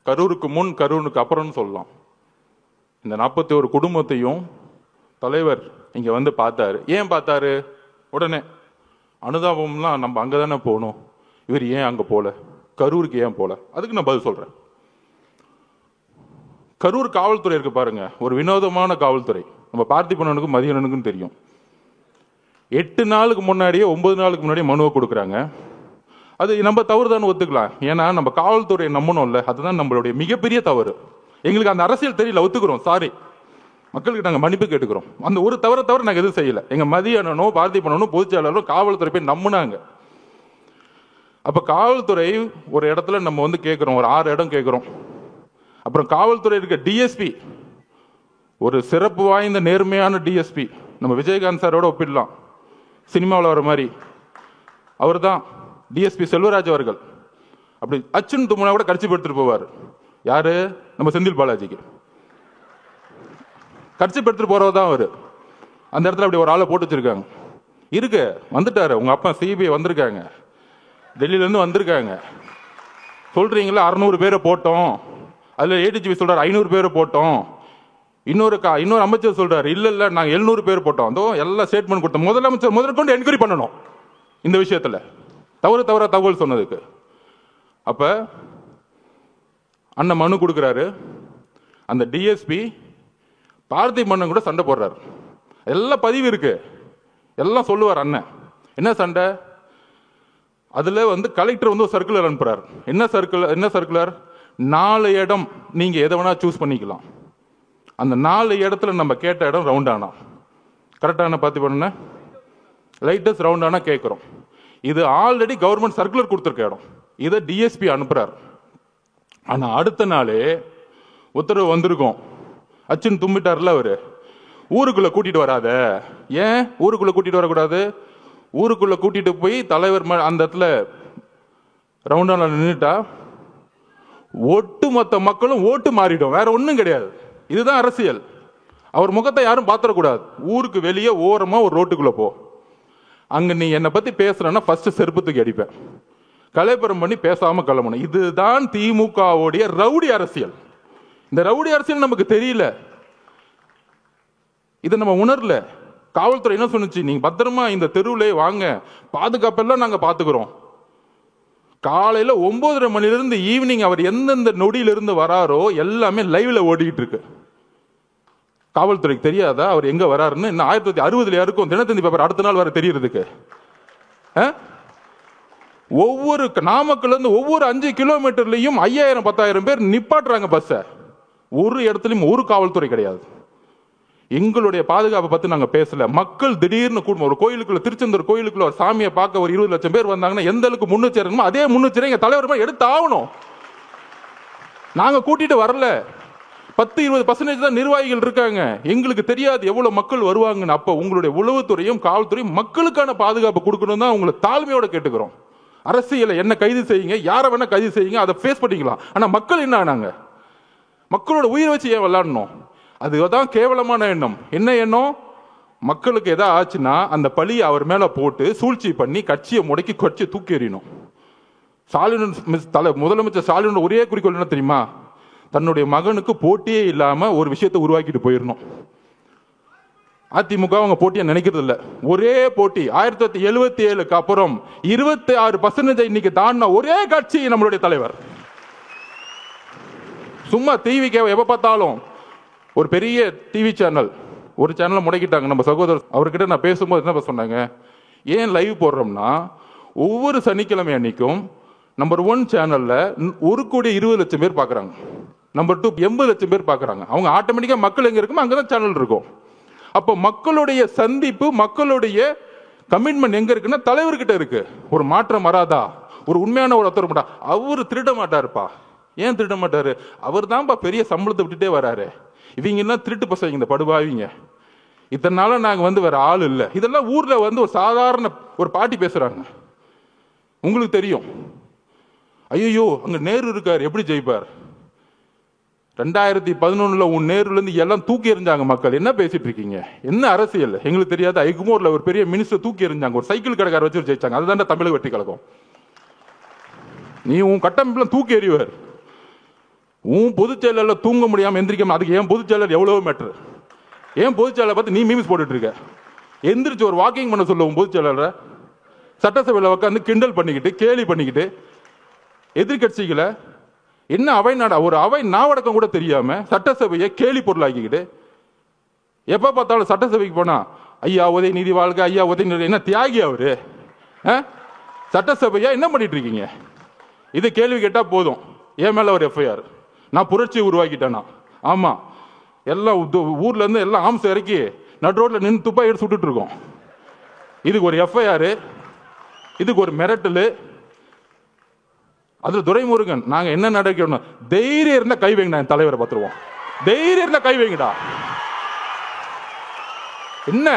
கரூருக்கு முன் கரூருக்கு அப்புறம்னு சொல்லலாம். இந்த 41 குடும்பத்தையும் தலைவர் இங்க வந்து பார்த்தாரு. ஏன் பார்த்தாரு? உடனே அனுதாபம்லாம் நம்ம அங்கதானே போகணும், இவர் ஏன் அங்க போல, கரூருக்கு ஏன் போல? அதுக்கு நான் பதில் சொல்றேன். கரூர் காவல்துறை இருக்கு பாருங்க, ஒரு வினோதமான காவல்துறை. நம்ம பார்த்திபனுக்கும் மதியனுக்கும் தெரியும். 8 நாளுக்கு முன்னாடியே 9 நாளுக்கு முன்னாடியே மனுவை கொடுக்குறாங்க. அது நம்ம தவறு தான் ஒத்துக்கலாம், ஏன்னா நம்ம காவல்துறையை நம்பணும்ல, அதுதான் நம்மளுடைய மிகப்பெரிய தவறு. எங்களுக்கு அந்த அரசியல் தெரியல, ஒத்துக்கிறோம், சாரி, மக்களுக்கு நாங்கள் மன்னிப்பு கேட்டுக்கிறோம். அந்த ஒரு தவிர நாங்கள் எதுவும் செய்யல. எங்க மதியனோ பார்த்திபனோ பொதுச்செயலாளரோ காவல்துறை போய் நம்பினாங்க. அப்ப காவல்துறை ஒரு இடத்துல நம்ம வந்து கேட்கிறோம், ஒரு 6 இடம் கேட்கிறோம். அப்புறம் காவல்துறை இருக்க டிஎஸ்பி, ஒரு சிறப்பு வாய்ந்த நேர்மையான டிஎஸ்பி, நம்ம விஜயகாந்த் சாரோட ஒப்பிடலாம், சினிமாவில் வர மாதிரி. அவர் தான் டிஎஸ்பி செல்வராஜ் அவர்கள். அப்படி அச்சுன்னு தும்முனா கூட கட்சி எடுத்துட்டு போவார். யாரு? நம்ம செந்தில் பாலாஜிக்கு கட்சி எடுத்துட்டு போறவர் தான் அவரு. அந்த இடத்துல அப்படி ஒரு ஆளை போட்டு வச்சிருக்காங்க. இருக்கு, வந்துட்டாரு உங்க அப்பா, சிபிஐ வந்திருக்காங்க, டெல்லியில இருந்து வந்திருக்காங்க. சொல்றீங்களா 600 பேரை போட்டோம், அதுல ஏடிஜிபி சொல்றாரு 500 பேரை போட்டோம், இன்னொரு அமைச்சர் சொல்றாரு இல்ல நாங்க 700 பேர் போட்டோம். அதோ எல்லாம் ஸ்டேட்மெண்ட் கொடுத்தோம். முதலமைச்சர் முதற்கொண்டு என்கொயரி பண்ணணும் இந்த விஷயத்துல, தவறு தகவல் சொன்னதுக்கு. அப்ப அண்ணன் மனு கொடுக்குறாரு. அந்த டிஎஸ்பி பார்த்திப் மன்னன் கூட சண்டை போடுறாரு. எல்லாம் பதிவு இருக்கு, எல்லாம் சொல்லுவார் அண்ணன். என்ன சண்டை? அதுல கலெக்டர் ஒரு சர்க்குலர் அனுப்புறாரு. என்ன சர்க்குலர்? 4 இடம் நீங்க எதை வேணா சூஸ் பண்ணிக்கலாம். அந்த 4 இடத்துல நம்ம கேட்ட இடம் ரவுண்டானா. கரெக்டான பார்த்து பண்ண லைட்டஸ்ட் ரவுண்டானா கேட்கிறோம். இது ஆல்ரெடி கவர்மெண்ட் சர்க்குலர் கொடுத்துருக்க இடம். இதை டிஎஸ்பி அனுப்புறாரு. ஆனா அடுத்த நாளே உத்தரவு வந்திருக்கும். அச்சுன்னு தும்பிட்டார்ல அவரு, ஊருக்குள்ள கூட்டிட்டு வராத. ஏன் ஊருக்குள்ள கூட்டிட்டு வரக்கூடாது? ஊருக்குள்ள கூட்டிட்டு போய் தலைவர் அந்த இடத்துல ரவுண்டான நின்றுட்டா ஒட்டுமொத்த மக்களும் ஓட்டு மாறிடும். வேற ஒன்றும் கிடையாது. இதுதான் அரசியல். அவர் முகத்தை யாரும் பாத்திரக்கூடாது. ஊருக்கு வெளியே ஓரமா ஒரு ரோட்டுக்குள்ள போ. அங்க நீ என்னை பத்தி பேசுறன்னா ஃபர்ஸ்ட் செருப்பத்துக்கு அடிப்பேன். கலைப்புறம் பண்ணி பேசாம கிளம்பணும். இதுதான் திமுகவுடைய ரவுடி அரசியல். இந்த ரவுடி அரசியல் நமக்கு தெரியல, இதை நம்ம உணரல. காவல்துறை என்ன சொன்னுச்சு? நீங்க பத்திரமா இந்த தெருவுல வாங்க, பாதுகாப்பெல்லாம் நாங்க பாத்துக்கிறோம். காலையில 9:30 மணிலிருந்து ஈவினிங் அவர் எந்தெந்த நொடியிலிருந்து வராரோ எல்லாமே லைவ்ல ஓடிக்கிட்டு இருக்கு. காவல்துறைக்கு தெரியாதா அவர் எங்க வராருன்னு? இன்னும் 1960 யாருக்கும் தினத்தந்தி பேப்பர் அடுத்த நாள் வர தெரியறதுக்கு? ஒவ்வொரு நாமக்கல்ல இருந்து ஒவ்வொரு 5 கிலோமீட்டர்லயும் 5000 10,000 பேர் நிப்பாட்டுறாங்க பஸ்ஸை. ஒரு இடத்துலயும் ஒரு காவல்துறை கிடையாது. எங்களுடைய பாதுகாப்பை பத்தி நாங்க பேசல. மக்கள் திடீர்னு கூட்டம், ஒரு கோயிலுக்குள்ள, திருச்செந்தூர் கோயிலுக்குள்ள ஒரு சாமியை பார்க்க ஒரு 20 லட்சம் பேர் வந்தாங்கன்னா எந்த அளவுக்கு முன்னெச்சரிக்கணுமோ அதே முன்னெச்சரிக்கை எங்க தலைவர் எடுத்து ஆகணும். நாங்க கூட்டிட்டு வரல. 10-20% தான் நிர்வாகிகள் இருக்காங்க. எங்களுக்கு தெரியாது எவ்வளவு மக்கள் வருவாங்கன்னு. அப்ப உங்களுடைய உளவுத்துறையும் காவல்துறையும் மக்களுக்கான பாதுகாப்பு கொடுக்கணும் தான் உங்களை தாழ்மையோட கேட்டுக்கிறோம். அரசியலை என்ன கைது செய்யுங்க, யாரை வேணா கைது செய்யுங்க, அதை ஃபேஸ் பண்ணிக்கலாம். ஆனா மக்கள் என்ன ஆனாங்க? மக்களோட உயிரை வச்சு ஏன் விளையாடணும்? அதுதான் கேவலமான எண்ணம். என்ன எண்ணம்? மக்களுக்கு எதா ஆச்சுன்னா அந்த பழியை அவர் மேல போட்டு சூழ்ச்சி பண்ணி கட்சியை முடக்கி கட்சியை தூக்கி எறியணும். முதலமைச்சர் ஸ்டாலின் ஒரே குறிக்கோள் என்ன தெரியுமா? தன்னுடைய மகனுக்கு போட்டியே இல்லாம ஒரு விஷயத்தை உருவாக்கிட்டு போயிடணும். அதிமுக அவங்க போட்டியை நினைக்கிறது இல்ல. ஒரே போட்டி 1977க்கு அப்புறம் 26% இன்னைக்கு தாண்டின ஒரே கட்சி நம்மளுடைய தலைவர். சும்மா டிவி எப்ப பார்த்தாலும் ஒரு பெரிய டிவி சேனல், ஒரு சேனலை முடக்கிட்டாங்க. நம்ம சகோதரர் அவர்கிட்ட நான் பேசும்போது என்ன சொன்னாங்க, ஏன் லைவ் போடுறோம்னா ஒவ்வொரு சனிக்கிழமை அன்னைக்கும் நம்பர் 1 சேனல்ல 1,20,00,000 பேர் பாக்குறாங்க, நம்பர் 2 80,00,000 பேர் பாக்குறாங்க. அவங்க ஆட்டோமேட்டிக்கா மக்கள் எங்க இருக்குமோ அங்கதான் சேனல் இருக்கும். அப்ப மக்களுடைய சந்திப்பு, மக்களுடைய கமிட்மெண்ட் எங்க இருக்குன்னா தலைவர்கிட்ட இருக்கு. ஒரு மாற்றம் வராதா? ஒரு உண்மையான ஒரு ஒருத்தர் மாட்டா, அவரு திருட மாட்டாருப்பா. ஏன் திருட மாட்டாரு? அவர் தான்ப்பா பெரிய சம்பளத்தை விட்டுட்டே வராரு. இவங்க என்ன திருட்டு பசங்க, இந்த படுபாவிங்க. இத்தனை நாள நாங்க வேற ஆள் இல்ல. இதெல்லாம் ஊர்ல ஒரு சாதாரண ஒரு பாட்டி பேசுறாங்க. உங்களுக்கு தெரியும், ஐயோ அங்க நேரு இருக்காரு, எப்படி ஜெயிப்பார்? 2011 உன் நேருல இருந்து எல்லாம் தூக்கி எறிஞ்சாங்க மக்கள். என்ன பேசிட்டு இருக்கீங்க? என்ன அரசியல் எங்களுக்கு தெரியாது. ஐகுமோர்ல ஒரு பெரிய மினிஸ்டர் தூக்கி எறிஞ்சாங்க, ஒரு சைக்கிள் கடைக்கார வச்சு ஜெயிச்சாங்க. அதுதான் தமிழக வெற்றி கழகம். நீ உன் கட்டமைப்புல தூக்கி எறிவார். உன் பொதுச் செயலர் தூங்க முடியாம எந்திரிக்காம, அதுக்கு ஏன் பொதுச் செயலர் எவ்வளவு மேட்டர்? ஏன் பொதுச் செயலர் பார்த்து நீ மீம்ஸ் போட்டுட்டு இருக்க? எந்திரிச்சு ஒரு வாக்கிங் பண்ண சொல்ல உன் பொதுச் செயலர். சட்டசபையில் உட்காந்து கிண்டல் பண்ணிக்கிட்டு கேலி பண்ணிக்கிட்டு எதிர்கட்சிகளை என்ன அவை நாடா, ஒரு அவை நாவடக்கம் கூட தெரியாம சட்டசபையை கேலி பொருளாக்கிக்கிட்டு எப்ப பார்த்தாலும் சட்டசபைக்கு போனா ஐயா உதயநிதி வாழ்க, ஐயா உதயநிதி. என்ன தியாகி அவரு? சட்டசபையா என்ன பண்ணிட்டு இருக்கீங்க? இது கேள்வி கேட்டா போதும், என் மேல ஒரு எஃப்ஐஆர். நான் புரட்சியை உருவாக்கிட்டேனா? ஆமா, எல்லாம் ஊர்ல இருந்து எல்லாம் ஆம்ஸ் இறக்கி நடு ரோட்ல நின்று துப்பாக்கி எடுத்து சுட்டுட்டு இருக்கோம். இதுக்கு ஒரு எஃப்ஐஆர், இதுக்கு ஒரு மிரட்டல். அதுல துரைமுருகன் நாங்க என்ன நடக்கணும்? தைரியம் இருந்தா கை வைங்கடா, என் தலைவரை பார்த்துருவோம். தைரியம் இருந்தா கை வைங்கடா. என்ன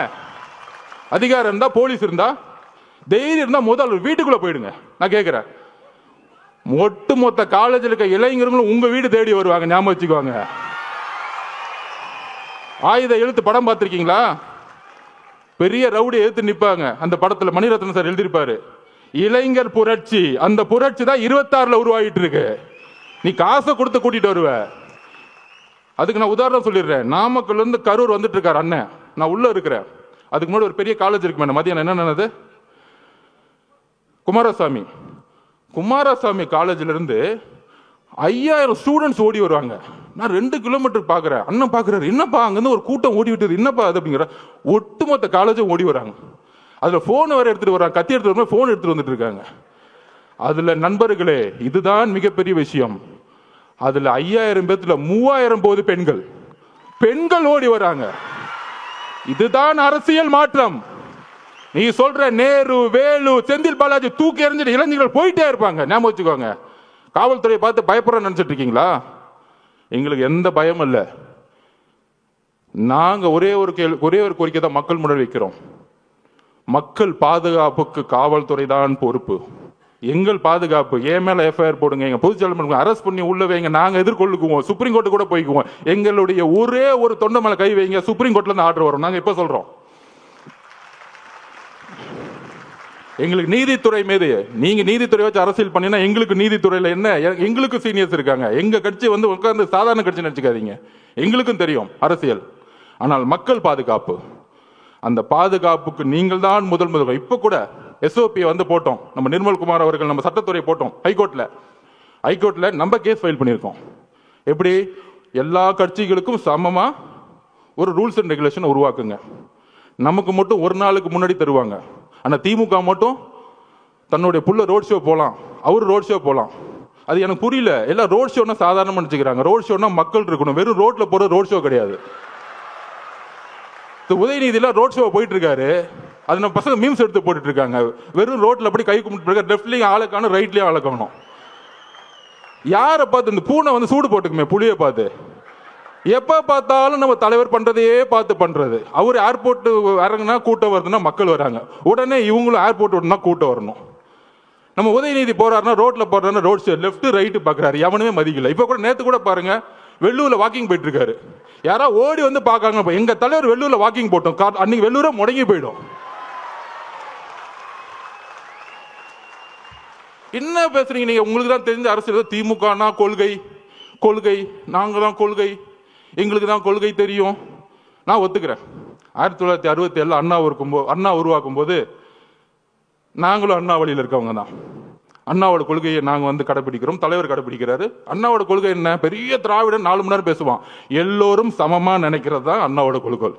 அதிகாரம் இருந்தா, போலீஸ் இருந்தா, தைரியம் இருந்தா முதல் வீட்டுக்குள்ள போயிடுங்க. நான் கேட்கிறேன், ஒட்டுமொத்த காலேஜில் இருக்க இளைஞர்களும் உங்க வீடு தேடி வருவாங்க, ஞாபகம் வச்சுக்குவாங்க. ஆயுத எழுத்து படம் பார்த்திருக்கீங்களா? பெரிய ரவுடி எழுத்து நிப்பாங்க. அந்த படத்துல மணிரத்னம் சார் எழுதியிருப்பாரு, இளைஞர் புரட்சி. அந்த புரட்சி தான் 26ல உருவாகிட்டு இருக்கு. நீ காசை கொடுத்து கூட்டிட்டு வருவ. அதுக்கு நான் உதாரணம் சொல்லிடுறேன். நாமக்கல்ல இருந்து கரூர் வந்துட்டு இருக்காரு அண்ணன், நான் உள்ள இருக்கிறேன். அதுக்கு முன்னாடி ஒரு பெரிய காலேஜ் இருக்கு மேடம், மதியம் என்ன நடந்தது? குமாரசாமி காலேஜ்ல இருந்து 5000 ஸ்டூடெண்ட்ஸ் ஓடி வருவாங்க. நான் 2 கிலோமீட்டர் பார்க்குறேன். அண்ணன் பார்க்குறாரு, என்னப்பா அங்கேருந்து ஒரு கூட்டம் ஓடி விட்டது, என்னப்பா அது அப்படிங்கிற. ஒட்டுமொத்த காலேஜும் ஓடி வராங்க. அதில் ஃபோன் வேறு எடுத்துகிட்டு வராங்க, கத்தி எடுத்துகிட்டு வரும்போது ஃபோன் எடுத்துகிட்டு வந்துட்டு இருக்காங்க. அதில் நண்பர்களே, இதுதான் மிகப்பெரிய விஷயம். அதில் 5000 பேர்த்துல 3000 போது பெண்கள். பெண்கள் ஓடி வராங்க. இதுதான் அரசியல் மாற்றம். நீ சொல்ற நேரு, வேலு, செந்தில் பாலாஜி தூக்கி எறிஞ்சிட்டு இளைஞர்கள் போயிட்டே இருப்பாங்க. ஞாபகம் வச்சுக்கோங்க. காவல்துறையை பார்த்து பயப்படுற நினைச்சிட்டு இருக்கீங்களா? எங்களுக்கு எந்த பயமும் இல்லை. நாங்க ஒரே ஒரு கோரிக்கை தான் மக்கள் முன்னாடி வைக்கிறோம். மக்கள் பாதுகாப்புக்கு காவல்துறை தான் பொறுப்பு. எங்கள் பாதுகாப்பு, என் மேல எஃப்ஐஆர் போடுங்க, எங்க பொதுச்செயலாளர் அரெஸ்ட் பண்ணி உள்ள வைங்க, நாங்க எதிர்கொள்ளுக்குவோம், சுப்ரீம் கோர்ட்டு கூட போய்க்குவோம். எங்களுடைய ஒரே ஒரு தொண்டை மேல கை வைங்க, சுப்ரீம் கோர்ட்ல இருந்து ஆர்டர் வரும். நாங்க இப்ப சொல்றோம். எங்களுக்கு நீதித்துறை மீது, நீங்க நீதித்துறை வச்சு அரசியல் பண்ணினா எங்களுக்கு நீதித்துறையில என்ன, எங்களுக்கு சீனியர்ஸ் இருக்காங்க. எங்க கட்சி உட்கார்ந்து சாதாரண கட்சி நினைச்சுக்காதீங்க, எங்களுக்கும் தெரியும் அரசியல். ஆனால் மக்கள் பாதுகாப்பு, அந்த பாதுகாப்புக்கு நீங்கள் தான் முதல். இப்ப கூட எஸ்ஓபி போட்டோம். நம்ம நிர்மல்குமார் அவர்கள் நம்ம சட்டத்துறை போட்டோம் ஹைகோர்ட்ல நம்ம கேஸ் ஃபைல் பண்ணியிருக்கோம். எப்படி எல்லா கட்சிகளுக்கும் சமமா ஒரு ரூல்ஸ் அண்ட் ரெகுலேஷன் உருவாக்குங்க. நமக்கு மட்டும் ஒரு நாளுக்கு முன்னாடி தருவாங்க. ஆனா திமுக மட்டும் தன்னுடைய புள்ள ரோட் ஷோ போலாம், அவரு ரோட் ஷோ போலாம். அது எனக்கு புரியல. எல்லாம் ரோட் ஷோன்னா சாதாரணமா நினைச்சுக்கிறாங்க. ரோட் ஷோன்னா மக்கள் இருக்கணும். வெறும் ரோட்ல போற ரோட் ஷோ கிடையாது. உதயநிதியில ரோட் ஷோ போயிட்டு இருக்காரு. அது நம்ம பசங்க மீம்ஸ் எடுத்து போட்டுட்டு இருக்காங்க. வெறும் ரோட்ல அப்படி கை கும்பிட்டு லெஃப்ட்லயும் ஆளை காணும், ரைட்லயும் ஆளை காணும். யாரை பார்த்து இந்த பூனை சூடு போட்டுக்குமே, புளியை பார்த்து. எப்ப பார்த்தாலும் நம்ம தலைவர் பண்றதையே பார்த்து பண்றது. அவர் ஏர்போர்ட் இறங்குனா கூட்டம் வருதுன்னா மக்கள் வராங்க, உடனே இவங்களும் ஏர்போர்ட் வரணும்னா கூட்டம் வரணும். நம்ம உதயநிதி போறாருன்னா ரோட்ல போறாருன்னா ரோட் சைடு லெஃப்ட் ரைட்டு பாக்குறாரு, எவனுமே மதிக்கல. இப்ப கூட நேத்து கூட பாருங்க, வெள்ளூர்ல வாக்கிங் போயிட்டு இருக்காரு. யாரா ஓடி பாக்காங்க, எங்க தலைவர் வெள்ளூர்ல வாக்கிங் போட்டோம், அன்னைக்கு வெள்ளூர முடங்கி போயிடும். என்ன பேசுறீங்க நீங்க? உங்களுக்கு தான் தெரிஞ்ச அரசியல். திமுகனா கொள்கை, கொள்கை, நாங்க தான் கொள்கை, எங்களுக்கு தான் கொள்கை தெரியும். நான் ஒத்துக்கிறேன். 1967 அண்ணா உருவாக்கும் போது நாங்களும் அண்ணா வழியில் இருக்கவங்க தான். அண்ணாவோட கொள்கையை நாங்க கடைபிடிக்கிறோம், தலைவர் கடைபிடிக்கிறாரு. அண்ணாவோட கொள்கை என்ன? பெரிய திராவிடன் 4 மணி நேரம் பேசுவான். எல்லோரும் சமமா நினைக்கிறது தான் அண்ணாவோட கொள்கை.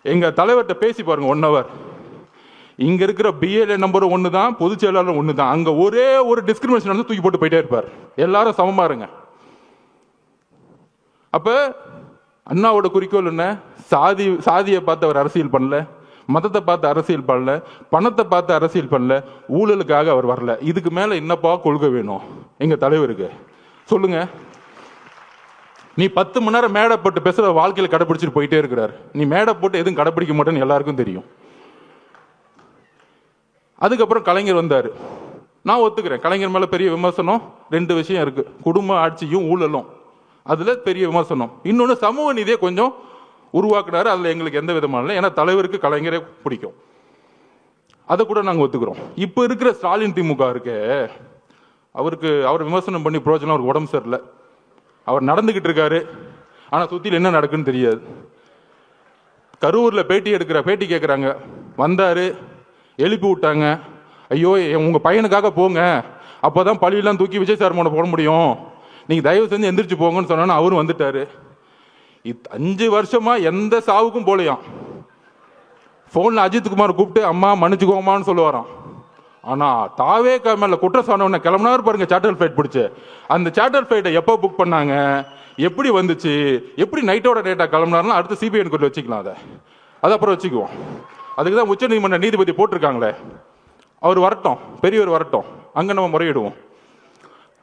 எங்க தலைவர்கிட்ட பேசி பாருங்க 1 hour. இங்க இருக்கிற பிஎல்ஏ நம்பர் 1 தான், பொதுச் செயலாளர் 1 தான். அங்க ஒரே ஒரு டிஸ்கிரிமினேஷன் தூக்கி போட்டு போயிட்டே இருப்பார். எல்லாரும் சமமா இருங்க. அப்ப அண்ணாவோட குறிக்கோள் என்ன? சாதியை பார்த்து அவர் அரசியல் பண்ணல, மதத்தை பார்த்து அரசியல் பண்ணல, பணத்தை பார்த்து அரசியல் பண்ணல, ஊழலுக்காக அவர் வரல. இதுக்கு மேல என்னப்பா கொள்கை வேணும் எங்க தலைவருக்கு? சொல்லுங்க. நீ 10 மணி நேரம் மேடை போட்டு பேசுற வாழ்க்கையில கடைபிடிச்சிட்டு போயிட்டே இருக்கிறார். நீ மேடை போட்டு எதுவும் கடைபிடிக்க மாட்டேன்னு எல்லாருக்கும் தெரியும். அதுக்கப்புறம் கலைஞர் வந்தாரு. நான் ஒத்துக்கிறேன், கலைஞர் மேல பெரிய விமர்சனம். 2 விஷயம் இருக்கு, குடும்ப ஆட்சியும் ஊழலும். அதுல பெரிய விமர்சனம். இன்னொன்னு சமூக நீதியை கொஞ்சம் உருவாக்குனாரு. அதுல எங்களுக்கு எந்த விதமான இல்லை. ஏன்னா தலைவருக்கு கலைஞரே பிடிக்கும், அதை கூட நாங்க ஒத்துக்கிறோம். இப்ப இருக்கிற ஸ்டாலின் திமுக இருக்கு, அவர் விமர்சனம் பண்ணி பிரோஜனம். அவருக்கு உடம்பு சரியில்லை, அவர் நடந்துகிட்டு இருக்காரு, ஆனா சுத்தில என்ன நடக்குன்னு தெரியாது. கரூர்ல பேட்டி கேட்கிறாங்க, வந்தாரு, எழுப்பி விட்டாங்க. ஐயோ உங்க பையனுக்காக போங்க, அப்பதான் பழியெல்லாம் தூக்கி விஜய் சார் மேல போட முடியும், நீங்க தயவு செஞ்சு எந்திரிச்சு போங்கன்னு சொன்னா அவரும் வந்துட்டாரு. 5 வருஷமா எந்த சாவுக்கும் போலையாம். போன்ல அஜித் குமார் கூப்பிட்டு அம்மா மன்னிச்சுக்கோமான்னு சொல்லுவாராம். ஆனா தாவே மேல குற்றச்சாட்டு கிளம்பினாரு பாருங்க, சார்ட்டர் ஃபிளைட் பிடிச்சு. அந்த சார்ட்டர் ஃபிளைட்டை எப்போ புக் பண்ணாங்க, எப்படி வந்துச்சு, எப்படி நைட்டோட டேட்டா கிளம்பினாருன்னா அடுத்து சிபிஐ என்கொயரி வச்சுக்கலாம். அதை அப்புறம் வச்சுக்குவோம். அதுக்கு தான் உச்ச நீதிமன்ற நீதிபதி போட்டிருக்காங்களே, அவர் வரட்டும், பெரியவர் வரட்டும், அங்க நம்ம முறையிடுவோம்.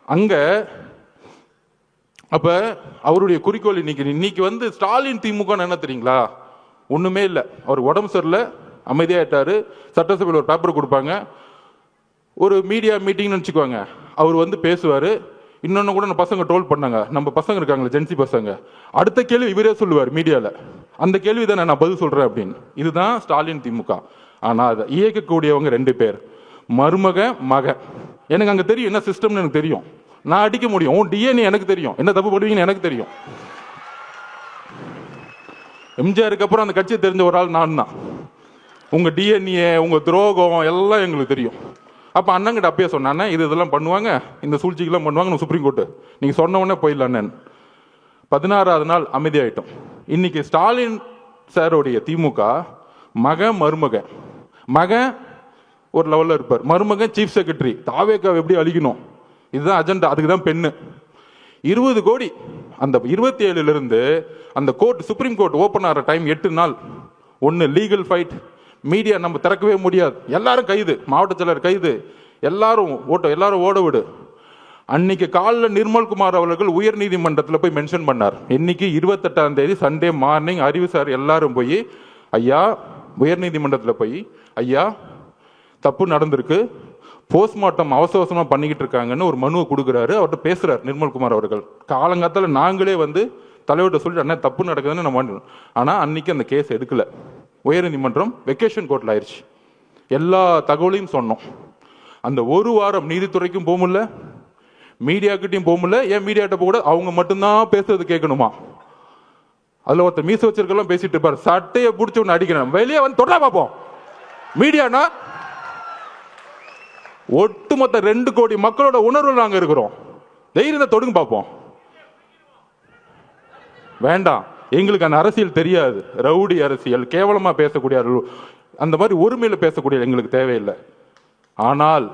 அங்க அப்ப அவருடைய குறிக்கோள் இன்னைக்கு ஸ்டாலின் திமுக என்ன தெரியுங்களா? ஒண்ணுமே இல்லை. அவர் உடம்பு சரியில்லை, அமைதியாயிட்டாரு. சட்டசபையில் ஒரு பேப்பர் கொடுப்பாங்க, ஒரு மீடியா மீட்டிங்னு வச்சுக்குவாங்க. அவர் பேசுவாரு. இன்னொன்னு கூட நம்ம பசங்க ட்ரோல் பண்ணாங்க, நம்ம பசங்க இருக்காங்களே ஜென்சி பசங்க, அடுத்த கேள்வி இவரே சொல்லுவார் மீடியால, அந்த கேள்வி தான் நான் பதில் சொல்றேன் அப்படின்னு. இதுதான் ஸ்டாலின் திமுக. ஆனா அதை இயக்கக்கூடியவங்க 2 பேர், மருமக மக. எனக்கு அங்க தெரியும் என்ன சிஸ்டம்னு எனக்கு தெரியும். நான் அடிக்க முடியும், உன் டிஎன்ஏ எனக்கு தெரியும், என்ன தப்பு பண்ணுவீங்கன்னு எனக்கு தெரியும். எம்ஜிஆருக்கு அப்புறம் அந்த கட்சியை தெரிஞ்ச ஒரு ஆள் நான் தான். உங்க டிஎன்ஏ, உங்க துரோகம் எல்லாம் எங்களுக்கு தெரியும். அப்போ அண்ணங்கிட்ட அப்பயே சொன்னானே இதெல்லாம் பண்ணுவாங்க, இந்த சூழ்ச்சிக்கெல்லாம் பண்ணுவாங்க சுப்ரீம் கோர்ட்டு, நீங்கள் சொன்ன உடனே போயிடலான்னு. 16வது நாள் அமைதியாயிட்டோம். இன்னைக்கு ஸ்டாலின் சாரோடைய திமுக மகன் ஒரு லெவலில் இருப்பார், மருமகன் சீஃப் செக்ரட்டரி, தாவேக்காவை எப்படி அழிக்கணும், இதுதான் அஜெண்டா. அதுக்கு தான் பெண்ணு 20 கோடி. அந்த 27 அந்த கோர்ட் சுப்ரீம் கோர்ட் ஓப்பன் ஆகிற டைம் 8 நாள். ஒன்று லீகல் ஃபைட், மீடியா நம்ம திறக்கவே முடியாது, எல்லாரும் கைது, மாவட்ட செயலர் கைது, எல்லாரும் ஓட விடு. அன்னைக்கு காலைல நிர்மல்குமார் அவர்கள் உயர் நீதிமன்றத்தில் போய் மென்ஷன் பண்ணார். இன்னைக்கு 28ஆம் தேதி சண்டே மார்னிங் அறிவு சார் எல்லாரும் போய் ஐயா உயர் நீதிமன்றத்தில் போய் ஐயா தப்பு நடந்திருக்கு, போஸ்ட்மார்ட்டம் அவசரமா பண்ணிக்கிட்டு இருக்காங்கன்னு ஒரு மனுவை கொடுக்குறாரு. அவர்கிட்ட பேசுறாரு நிர்மல்குமார் அவர்கள். காலங்காத்தால நாங்களே தலைவர்கிட்ட சொல்லிட்டு அண்ணா தப்பு நடக்குதுன்னு நம்ம, ஆனா அன்னைக்கு அந்த கேஸ் எடுக்கல. உயர்நீதிமன்றம் வெக்கேஷன் கோர்ட்ல ஆயிடுச்சு. எல்லா தகவலையும் சொன்னோம். அந்த ஒரு வாரம் நீதித்துறைக்கும் போக முடியல, மீடியாக்கிட்டையும் போக முடியல. ஏன் மீடியாட்ட போக கூட அவங்க மட்டும்தான் பேசுறது கேட்கணுமா? அதுல ஒருத்தர் மீச வச்சிருக்கலாம் பேசிட்டு இருப்பார், சட்டையை பிடிச்சி ஒன்று அடிக்கணும், வெளியே தொடரா பார்ப்போம். மீடியானா ஒட்டுமொத்த 2 கோடி மக்களோட உணர்வு நாங்க இருக்கிறோம், தைரியத்தை தொடுங்க பார்ப்போம். வேண்டாம், எங்களுக்கு அந்த அரசியல் தெரியாது, ரவுடி அரசியல், கேவலமா பேசக்கூடிய அந்த மாதிரி ஒருமையில பேசக்கூடிய எங்களுக்கு தேவையில்லை. ஆனால்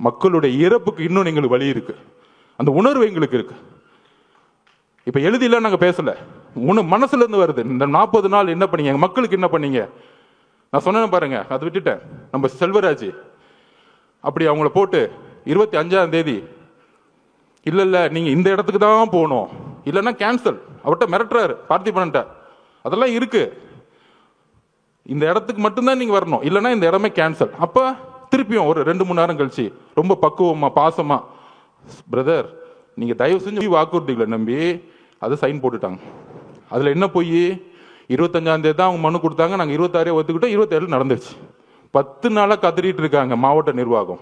மக்களுடைய இறப்புக்கு இன்னும் எங்களுக்கு வழி இருக்கு, அந்த உணர்வு எங்களுக்கு இருக்கு. இப்ப எழுதில நாங்க பேசல, மனசுல இருந்து வருது. இந்த 40 நாள் என்ன பண்ணீங்க, எங்க மக்களுக்கு என்ன பண்ணீங்க? நான் சொன்னேன் பாருங்க, அதை விட்டுட்டேன். நம்ம செல்வராஜ் அப்படி அவங்கள போட்டு 25ஆம் தேதி இல்ல நீங்க இந்த இடத்துக்கு தான் போகணும், இல்லைன்னா கேன்சல், அவர்கிட்ட மிரட்டுறாரு பார்த்திபன்ட்ட. அதெல்லாம் இருக்கு, இந்த இடத்துக்கு மட்டும்தான் நீங்க வரணும், இல்லைன்னா இந்த இடமே கேன்சல். அப்ப திருப்பியும் ஒரு 2-3 நேரம் கழிச்சு ரொம்ப பக்குவமா பாசமா, பிரதர் நீங்க தயவு செஞ்சு வாக்குறுதிகளை நம்பி அதை சைன் போட்டுட்டாங்க. அதுல என்ன போய் 25ஆம் தேதி தான் அவங்க மனு கொடுத்தாங்க, நாங்க 26 ஒத்துக்கிட்டோம், 27 நடந்துருச்சு. 10 நாளா கதறிட்டு இருக்காங்க மாவட்ட நிர்வாகம்,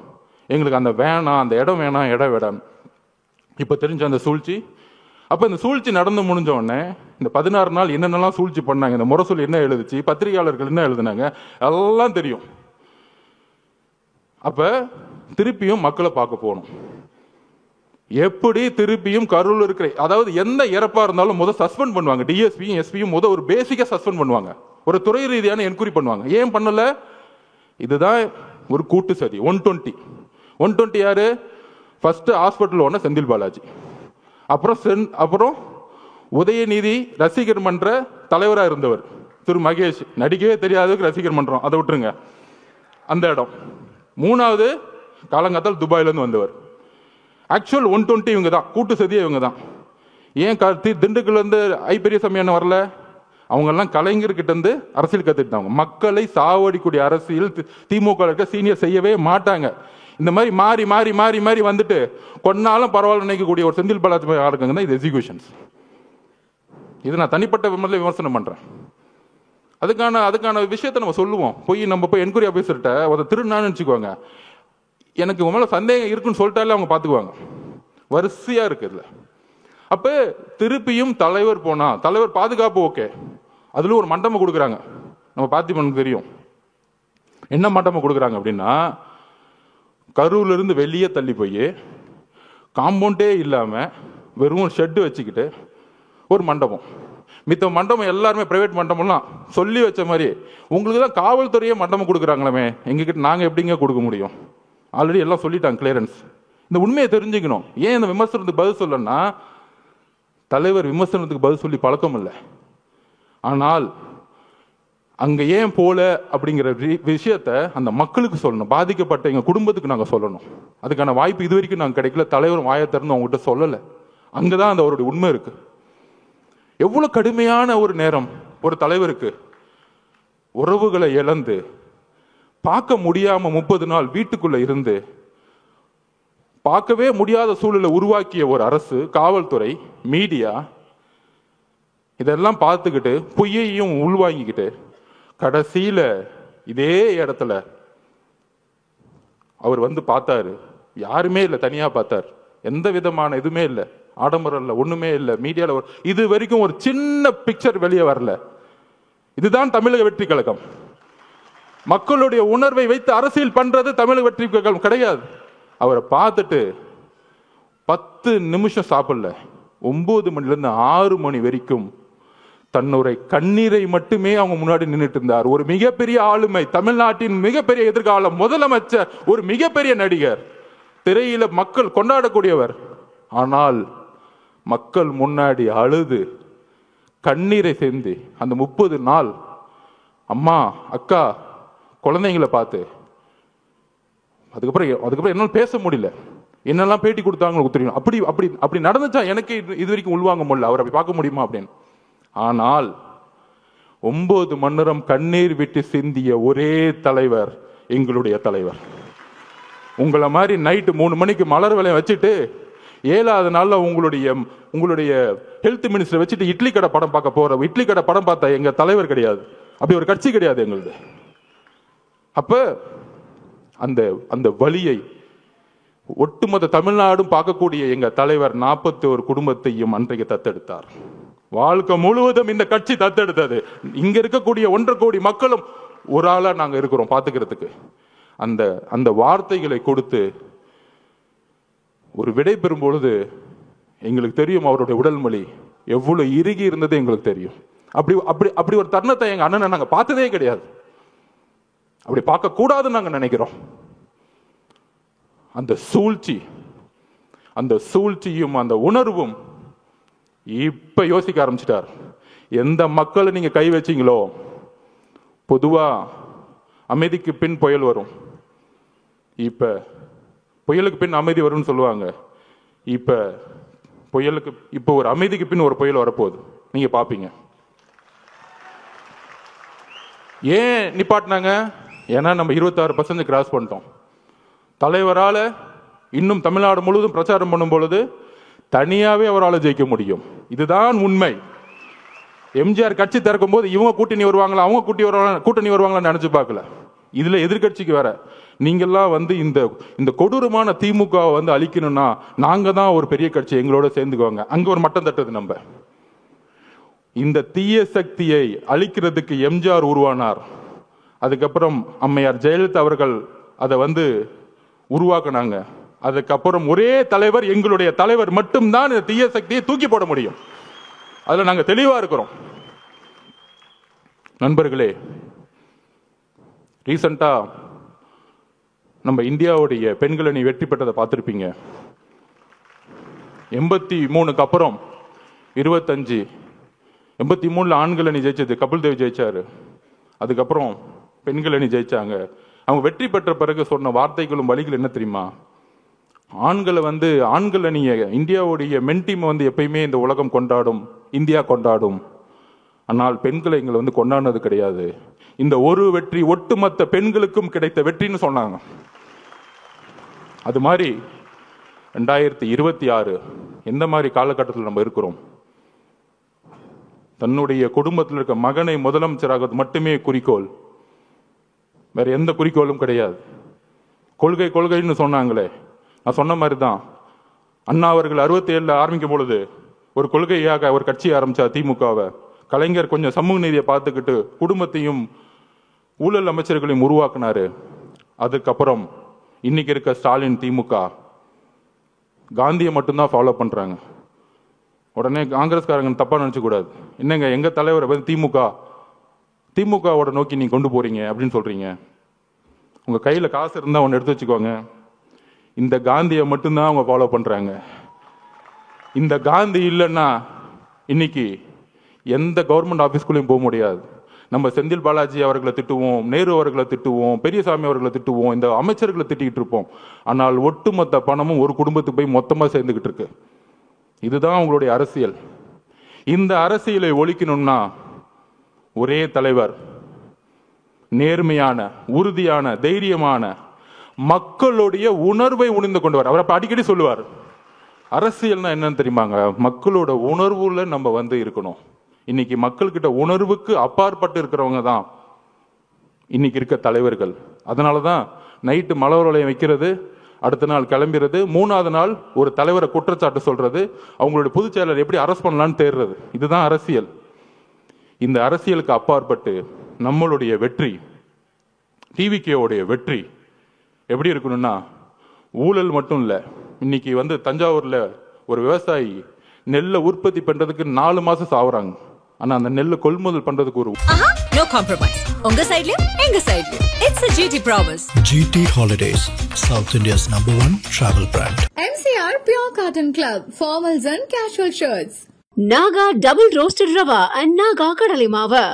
எங்களுக்கு அந்த வேணாம், அந்த இடம் வேணாம், இடம் வேணாம். இப்ப தெரிஞ்ச அந்த சூழ்ச்சி. அப்ப இந்த சூழ்ச்சி நடந்து முடிஞ்ச உடனே இந்த 16 நாள் என்னென்னலாம் சூழ்ச்சி பண்ணாங்க, இந்த முரசொலி என்ன எழுதுச்சு, பத்திரிகையாளர்கள் என்ன எழுதுனாங்க, எல்லாம் தெரியும். அப்ப திருப்பியும் மக்களை பார்க்க போகணும். எப்படி திருப்பியும் கரூர்ல இருக்கிற, அதாவது எந்த இறப்பா இருந்தாலும் முதல் சஸ்பெண்ட் பண்ணுவாங்க, டிஎஸ்பியும் எஸ்பியும் முதல் ஒரு பேசிக்கா சஸ்பெண்ட் பண்ணுவாங்க, ஒரு துறை ரீதியான என்கொயரி பண்ணுவாங்க. ஏன் பண்ணல? இதுதான் ஒரு கூட்டு சதி. 120 யாரு? First hospital owner Senthil Balaji, அப்புறம் உதயநிதி ரசிகர் மன்ற தலைவராக இருந்தவர் திரு மகேஷ், நடிக்கவே தெரியாததுக்கு ரசிகர் மன்றம், அதை விட்டுருங்க அந்த இடம். 3வது காலங்காத்தால் துபாயில இருந்து வந்தவர். ஆக்சுவல் 120 இவங்க தான், கூட்டு சதியே இவங்க தான். ஏன் திண்டுக்கல்ல இருந்து பெரியசாமி என்ன வரல? அவங்க எல்லாம் கலைஞர்கிட்ட இருந்து அரசியல் கத்துக்கிட்டாங்க. மக்களை சாவடிக்கூடிய அரசியல் திமுக சீனியர் செய்யவே மாட்டாங்க. இந்த மாதிரி மாறி மாறி மாறி மாறி வந்துட்டு கொன்னாலும் பரவாயில்ல நினைக்கக்கூடிய ஒரு செந்தில் பாலாஜி ஆளுங்க தான் இது எக்ஸிகியூஷன்ஸ். இது நான் தனிப்பட்ட விமர்சனம் பண்றேன். அதுக்கான விஷயத்தை நம்ம சொல்லுவோம். நம்ம போய் என்கொயரி ஆபீசர்கிட்ட ஒரு திருநான்னு நினைச்சுக்குவாங்க, எனக்கு உங்க மேல சந்தேகம் இருக்குன்னு சொல்லிட்டாலே அவங்க பாத்துக்குவாங்க. வரிசையா இருக்கு இதுல. அப்ப திருப்பியும் தலைவர் போனா, தலைவர் பாதுகாப்பு ஓகே, அதுல ஒரு மண்டபம் கொடுக்குறாங்க. நம்ம பார்த்திபனுக்கு தெரியும் என்ன மண்டபம் கொடுக்குறாங்க அப்படின்னா, கரூர்ல இருந்து வெளியே தள்ளி போய் காம்பவுண்டே இல்லாம வெறும் ஒரு ஷெட்டு வச்சுக்கிட்டு ஒரு மண்டபம். மித்த மண்டபம் எல்லாருமே பிரைவேட் மண்டபம்லாம் சொல்லி வச்ச மாதிரி, உங்களுக்கு தான் காவல்துறையே மண்டபம் கொடுக்குறாங்களே, எங்ககிட்ட நாங்க எப்படிங்க கொடுக்க முடியும்? ஆல்ரெடி எல்லாம் சொல்லிட்டாங்க கிளியரன்ஸ். இந்த உண்மையை தெரிஞ்சுக்கணும். ஏன் இந்த விமர்சனத்துக்கு பதில் சொல்லனா, தலைவர் விமர்சனத்துக்கு பதில் சொல்லி பழக்கம் இல்லை. ஆனால் அங்க ஏன் போல அப்படிங்கிற விஷயத்த அந்த மக்களுக்கு சொல்லணும், பாதிக்கப்பட்ட எங்க குடும்பத்துக்கு நாங்க சொல்லணும். அதுக்கான வாய்ப்பு இது வரைக்கும் நாங்க கிடைக்கல. தலைவர் வாயை திறந்து அவங்ககிட்ட சொல்லல. அங்கதான் அந்த அவருடைய உண்மை இருக்கு. எவ்வளவு கடுமையான ஒரு நேரம் ஒரு தலைவருக்கு, உறவுகளை இழந்து பார்க்க முடியாம 30 நாள் வீட்டுக்குள்ள இருந்து பார்க்கவே முடியாத சூழலை உருவாக்கிய ஒரு அரசு, காவல்துறை, மீடியா இதெல்லாம் பார்த்துக்கிட்டு பொய்யையும் உள்வாங்கிக்கிட்டு கடைசியில இதே இடத்துல அவர் பார்த்தாரு. யாருமே இல்லை, தனியா பார்த்தார். எந்த விதமான இதுமே இல்லை, ஆடம்பரம் இல்லை, ஒண்ணுமே இல்லை. மீடியால இது வரைக்கும் ஒரு சின்ன பிக்சர் வெளியே வரல. இதுதான் தமிழக வெற்றி கழகம். மக்களுடைய உணர்வை வைத்து அரசியல் பண்றது தமிழக வெற்றி கழகம் கிடையாது. அவரை பார்த்துட்டு 10 நிமிஷம் சாப்பிடல, 9 மணிலிருந்து 6 மணி வரைக்கும் தன்னுடைய கண்ணீரை மட்டுமே அவங்க முன்னாடி நின்றுட்டு இருந்தார். ஒரு மிகப்பெரிய ஆளுமை, தமிழ்நாட்டின் மிகப்பெரிய எதிர்காலம், முதலமைச்சர், ஒரு மிகப்பெரிய நடிகர், திரையில மக்கள் கொண்டாடக்கூடியவர். ஆனால் மக்கள் முன்னாடி அழுது கண்ணீரை சேர்ந்து அந்த 30 நாள் அம்மா அக்கா குழந்தைங்களை பார்த்து அதுக்கப்புறம் என்னால் பேச முடியல. என்னெல்லாம் பேட்டி கொடுத்தாங்க தெரியும். அப்படி அப்படி அப்படி நடந்துச்சா எனக்கு இது வரைக்கும் உள்வாங்க முடியல. அவர் அப்படி பார்க்க முடியுமா அப்படின்னு. ஆனால் 9 மணி நேரம் கண்ணீர் விட்டு சிந்திய ஒரே தலைவர் எங்களுடைய தலைவர். உங்களை மாதிரி நைட்டு 3 மணிக்கு மலர் வேலையை வச்சுட்டு 7வது நாள்ல உங்களுடைய ஹெல்த் மினிஸ்டர் வச்சுட்டு இட்லி கடை படம் பார்க்க போற, இட்லி கடை படம் பார்த்தா எங்க தலைவர் கிடையாது. அப்படி ஒரு கட்சி கிடையாது எங்களுது. அப்ப அந்த வலியை ஒட்டுமொத்த தமிழ்நாடும் பார்க்கக்கூடிய எங்க தலைவர் 41 குடும்பத்தையும் அன்றைக்கு தத்தெடுத்தார். வாழ்க்கை முழுவதும் இந்த கட்சி தத்தெடுத்தது. இங்க இருக்கக்கூடிய 1.5 கோடி மக்களும் ஒரு ஆளா நாங்க இருக்கிறோம் பாத்துக்கிறதுக்கு. அந்த வார்த்தைகளை கொடுத்து ஒரு விடை பெறும் பொழுது எங்களுக்கு தெரியும் அவருடைய உடல் மொழி எவ்வளவு இறுகி இருந்தது எங்களுக்கு தெரியும். அப்படி அப்படி அப்படி ஒரு தருணத்தை எங்க அண்ணனை நாங்க பார்த்ததே கிடையாது. அப்படி பார்க்க கூடாதுன்னு நாங்க நினைக்கிறோம். அந்த சூழ்ச்சியும் அந்த உணர்வும் இப்ப யோசிக்க ஆரம்பிச்சிட்டார். எந்த மக்களை நீங்க கை வச்சீங்களோ, பொதுவா அமைதிக்கு பின் புயல் வரும், இப்ப புயலுக்கு பின் அமைதி வரும்னு சொல்லுவாங்க. இப்ப ஒரு அமைதிக்கு பின் ஒரு புயல் வரப்போகுது, நீங்க பாப்பீங்க. ஏன் நிப்பாட்டினாங்க? ஏன்னா நம்ம 26% கிராஸ் பண்ணிட்டோம். தலைவரால இன்னும் தமிழ்நாடு முழுவதும் பிரச்சாரம் பண்ணும் பொழுது தனியாவே அவரால் ஜெயிக்க முடியும். இதுதான் உண்மை. எம்ஜிஆர் கட்சி திறக்கும் போது இவங்க கூட்டணி வருவாங்களா, அவங்க கூட்டணி வருவாங்களா நினைச்சு பார்க்கல. இதுல எதிர்கட்சிக்கு வேற நீங்கெல்லாம் இந்த கொடூரமான திமுக அழிக்கணும்னா நாங்க தான் ஒரு பெரிய கட்சி, எங்களோட சேர்ந்துக்குவாங்க. அங்க ஒரு மட்டம் தட்டுது. நம்ம இந்த தீய சக்தியை அழிக்கிறதுக்கு எம்ஜிஆர் உருவானார். அதுக்கப்புறம் அம்மையார் ஜெயலலிதா அவர்கள் அதை உருவாக்குனாங்க. அதுக்கப்புறம் ஒரே தலைவர், எங்களுடைய தலைவர் மட்டும்தான் இந்த தீய சக்தியை தூக்கி போட முடியும். அதுல நாங்க தெளிவா இருக்கிறோம். நண்பர்களே, ரீசெண்டா நம்ம இந்தியாவுடைய பெண்கள் அணி வெற்றி பெற்றதை பார்த்திருப்பீங்க. 83க்கு அப்புறம் 25, 83ல ஆண்கள் அணி ஜெயிச்சது கபில் தேவ் ஜெயிச்சாரு. அதுக்கப்புறம் பெண்கள் அணி ஜெயிச்சாங்க. அவங்க வெற்றி பெற்ற பிறகு சொன்ன வார்த்தைகளும் வழிகள் என்ன தெரியுமா? ஆண்கள் அணிய இந்தியாவுடைய மென் டீம் எப்பயுமே இந்த உலகம் கொண்டாடும், இந்தியா கொண்டாடும். ஆனால் பெண்களை எங்களை கொண்டாடினது கிடையாது. இந்த ஒரு வெற்றி ஒட்டுமொத்த பெண்களுக்கும் கிடைத்த வெற்றின்னு சொன்னாங்க. அது மாதிரி 2026 எந்த மாதிரி காலகட்டத்தில் நம்ம இருக்கிறோம்? தன்னுடைய குடும்பத்தில் இருக்க மகனை முதலமைச்சராக மட்டுமே குறிக்கோள், வேற எந்த குறிக்கோளும் கிடையாது. கொள்கைன்னு சொன்னாங்களே, நான் சொன்ன மாதிரி தான். அண்ணா அவர்கள் 67ல ஆரம்பிக்கும் பொழுது ஒரு கொள்கையாக ஒரு கட்சி ஆரம்பிச்சா திமுகவை. கலைஞர் கொஞ்சம் சமூக நீதியை பார்த்துக்கிட்டு குடும்பத்தையும் ஊழல் அமைச்சர்களையும் உருவாக்குனாரு. அதுக்கப்புறம் இன்னைக்கு இருக்க ஸ்டாலின் திமுக காந்தியை மட்டும்தான் ஃபாலோ பண்றாங்க. உடனே காங்கிரஸ்காரங்க தப்பா நினைச்ச கூடாது. என்னங்க எங்க தலைவரை திமுகவோட நோக்கி நீங்க கொண்டு போறீங்க அப்படின்னு சொல்றீங்க. உங்க கையில காசு இருந்தா ஒன்னு எடுத்து வச்சுக்கோங்க. இந்த காந்தியை மட்டும்தான் அவங்க ஃபாலோ பண்றாங்க. இந்த காந்தி இல்லைன்னா இன்னைக்கு எந்த கவர்மெண்ட் ஆபீஸ்குள்ளேயும் போக முடியாது. நம்ம செந்தில் பாலாஜி அவர்களை திட்டுவோம், நேரு அவர்களை திட்டுவோம், பெரியசாமி அவர்களை திட்டுவோம், இந்த அமைச்சர்களை திட்டிக்கிட்டு இருப்போம். ஆனால் ஒட்டுமொத்த பணமும் ஒரு குடும்பத்துக்கு போய் மொத்தமா சேர்ந்துகிட்டு இருக்கு. இதுதான் உங்களுடைய அரசியல். இந்த அரசியலை ஒழிக்கணும்னா ஒரே தலைவர், நேர்மையான, உறுதியான, தைரியமான, மக்களுடைய உணர்வை உணர்ந்து கொண்டு அவர் அடிக்கடி சொல்லுவார். அரசியல்னா என்னன்னு தெரியுமாங்க? மக்களோட உணர்வுல நம்ம இருக்கணும். இன்னைக்கு மக்கள்கிட்ட உணர்வுக்கு அப்பாற்பட்டு இருக்கிறவங்க தான் இன்னைக்கு இருக்க தலைவர்கள். அதனாலதான் நைட்டு மலர் வளையம் வைக்கிறது, அடுத்த நாள் கிளம்பிறது, 3வது நாள் ஒரு தலைவரை குற்றச்சாட்டு சொல்றது, அவங்களுடைய பொதுச் செயலர் எப்படி அரெஸ்ட் பண்ணலான்னு தேடுறது. இதுதான் அரசியல். இந்த அரசியலுக்கு அப்பாற்பட்டு நம்மளுடைய வெற்றி டிவிகேவுடைய வெற்றி எப்படி இருக்கணும்னா, ஊழல் மட்டும் இல்லை. இன்னைக்கு தஞ்சாவூர்ல ஒரு விவசாயி நெல்லை உற்பத்தி பண்றதுக்கு 4 மாசம் சாவுறாங்க. ஆனா அந்த நெல்லை கொள்முதல் பண்றதுக்கு ஒரு நோ காம்ப்ரமைஸ். உங்க சைடுலயும் எங்க சைடுலயும் it's a GT promise. GT Holidays, South India's #1 travel brand. MCR Pure Cotton Club, formals and casual shirts. Naga double roasted rava and Naga kadale mava.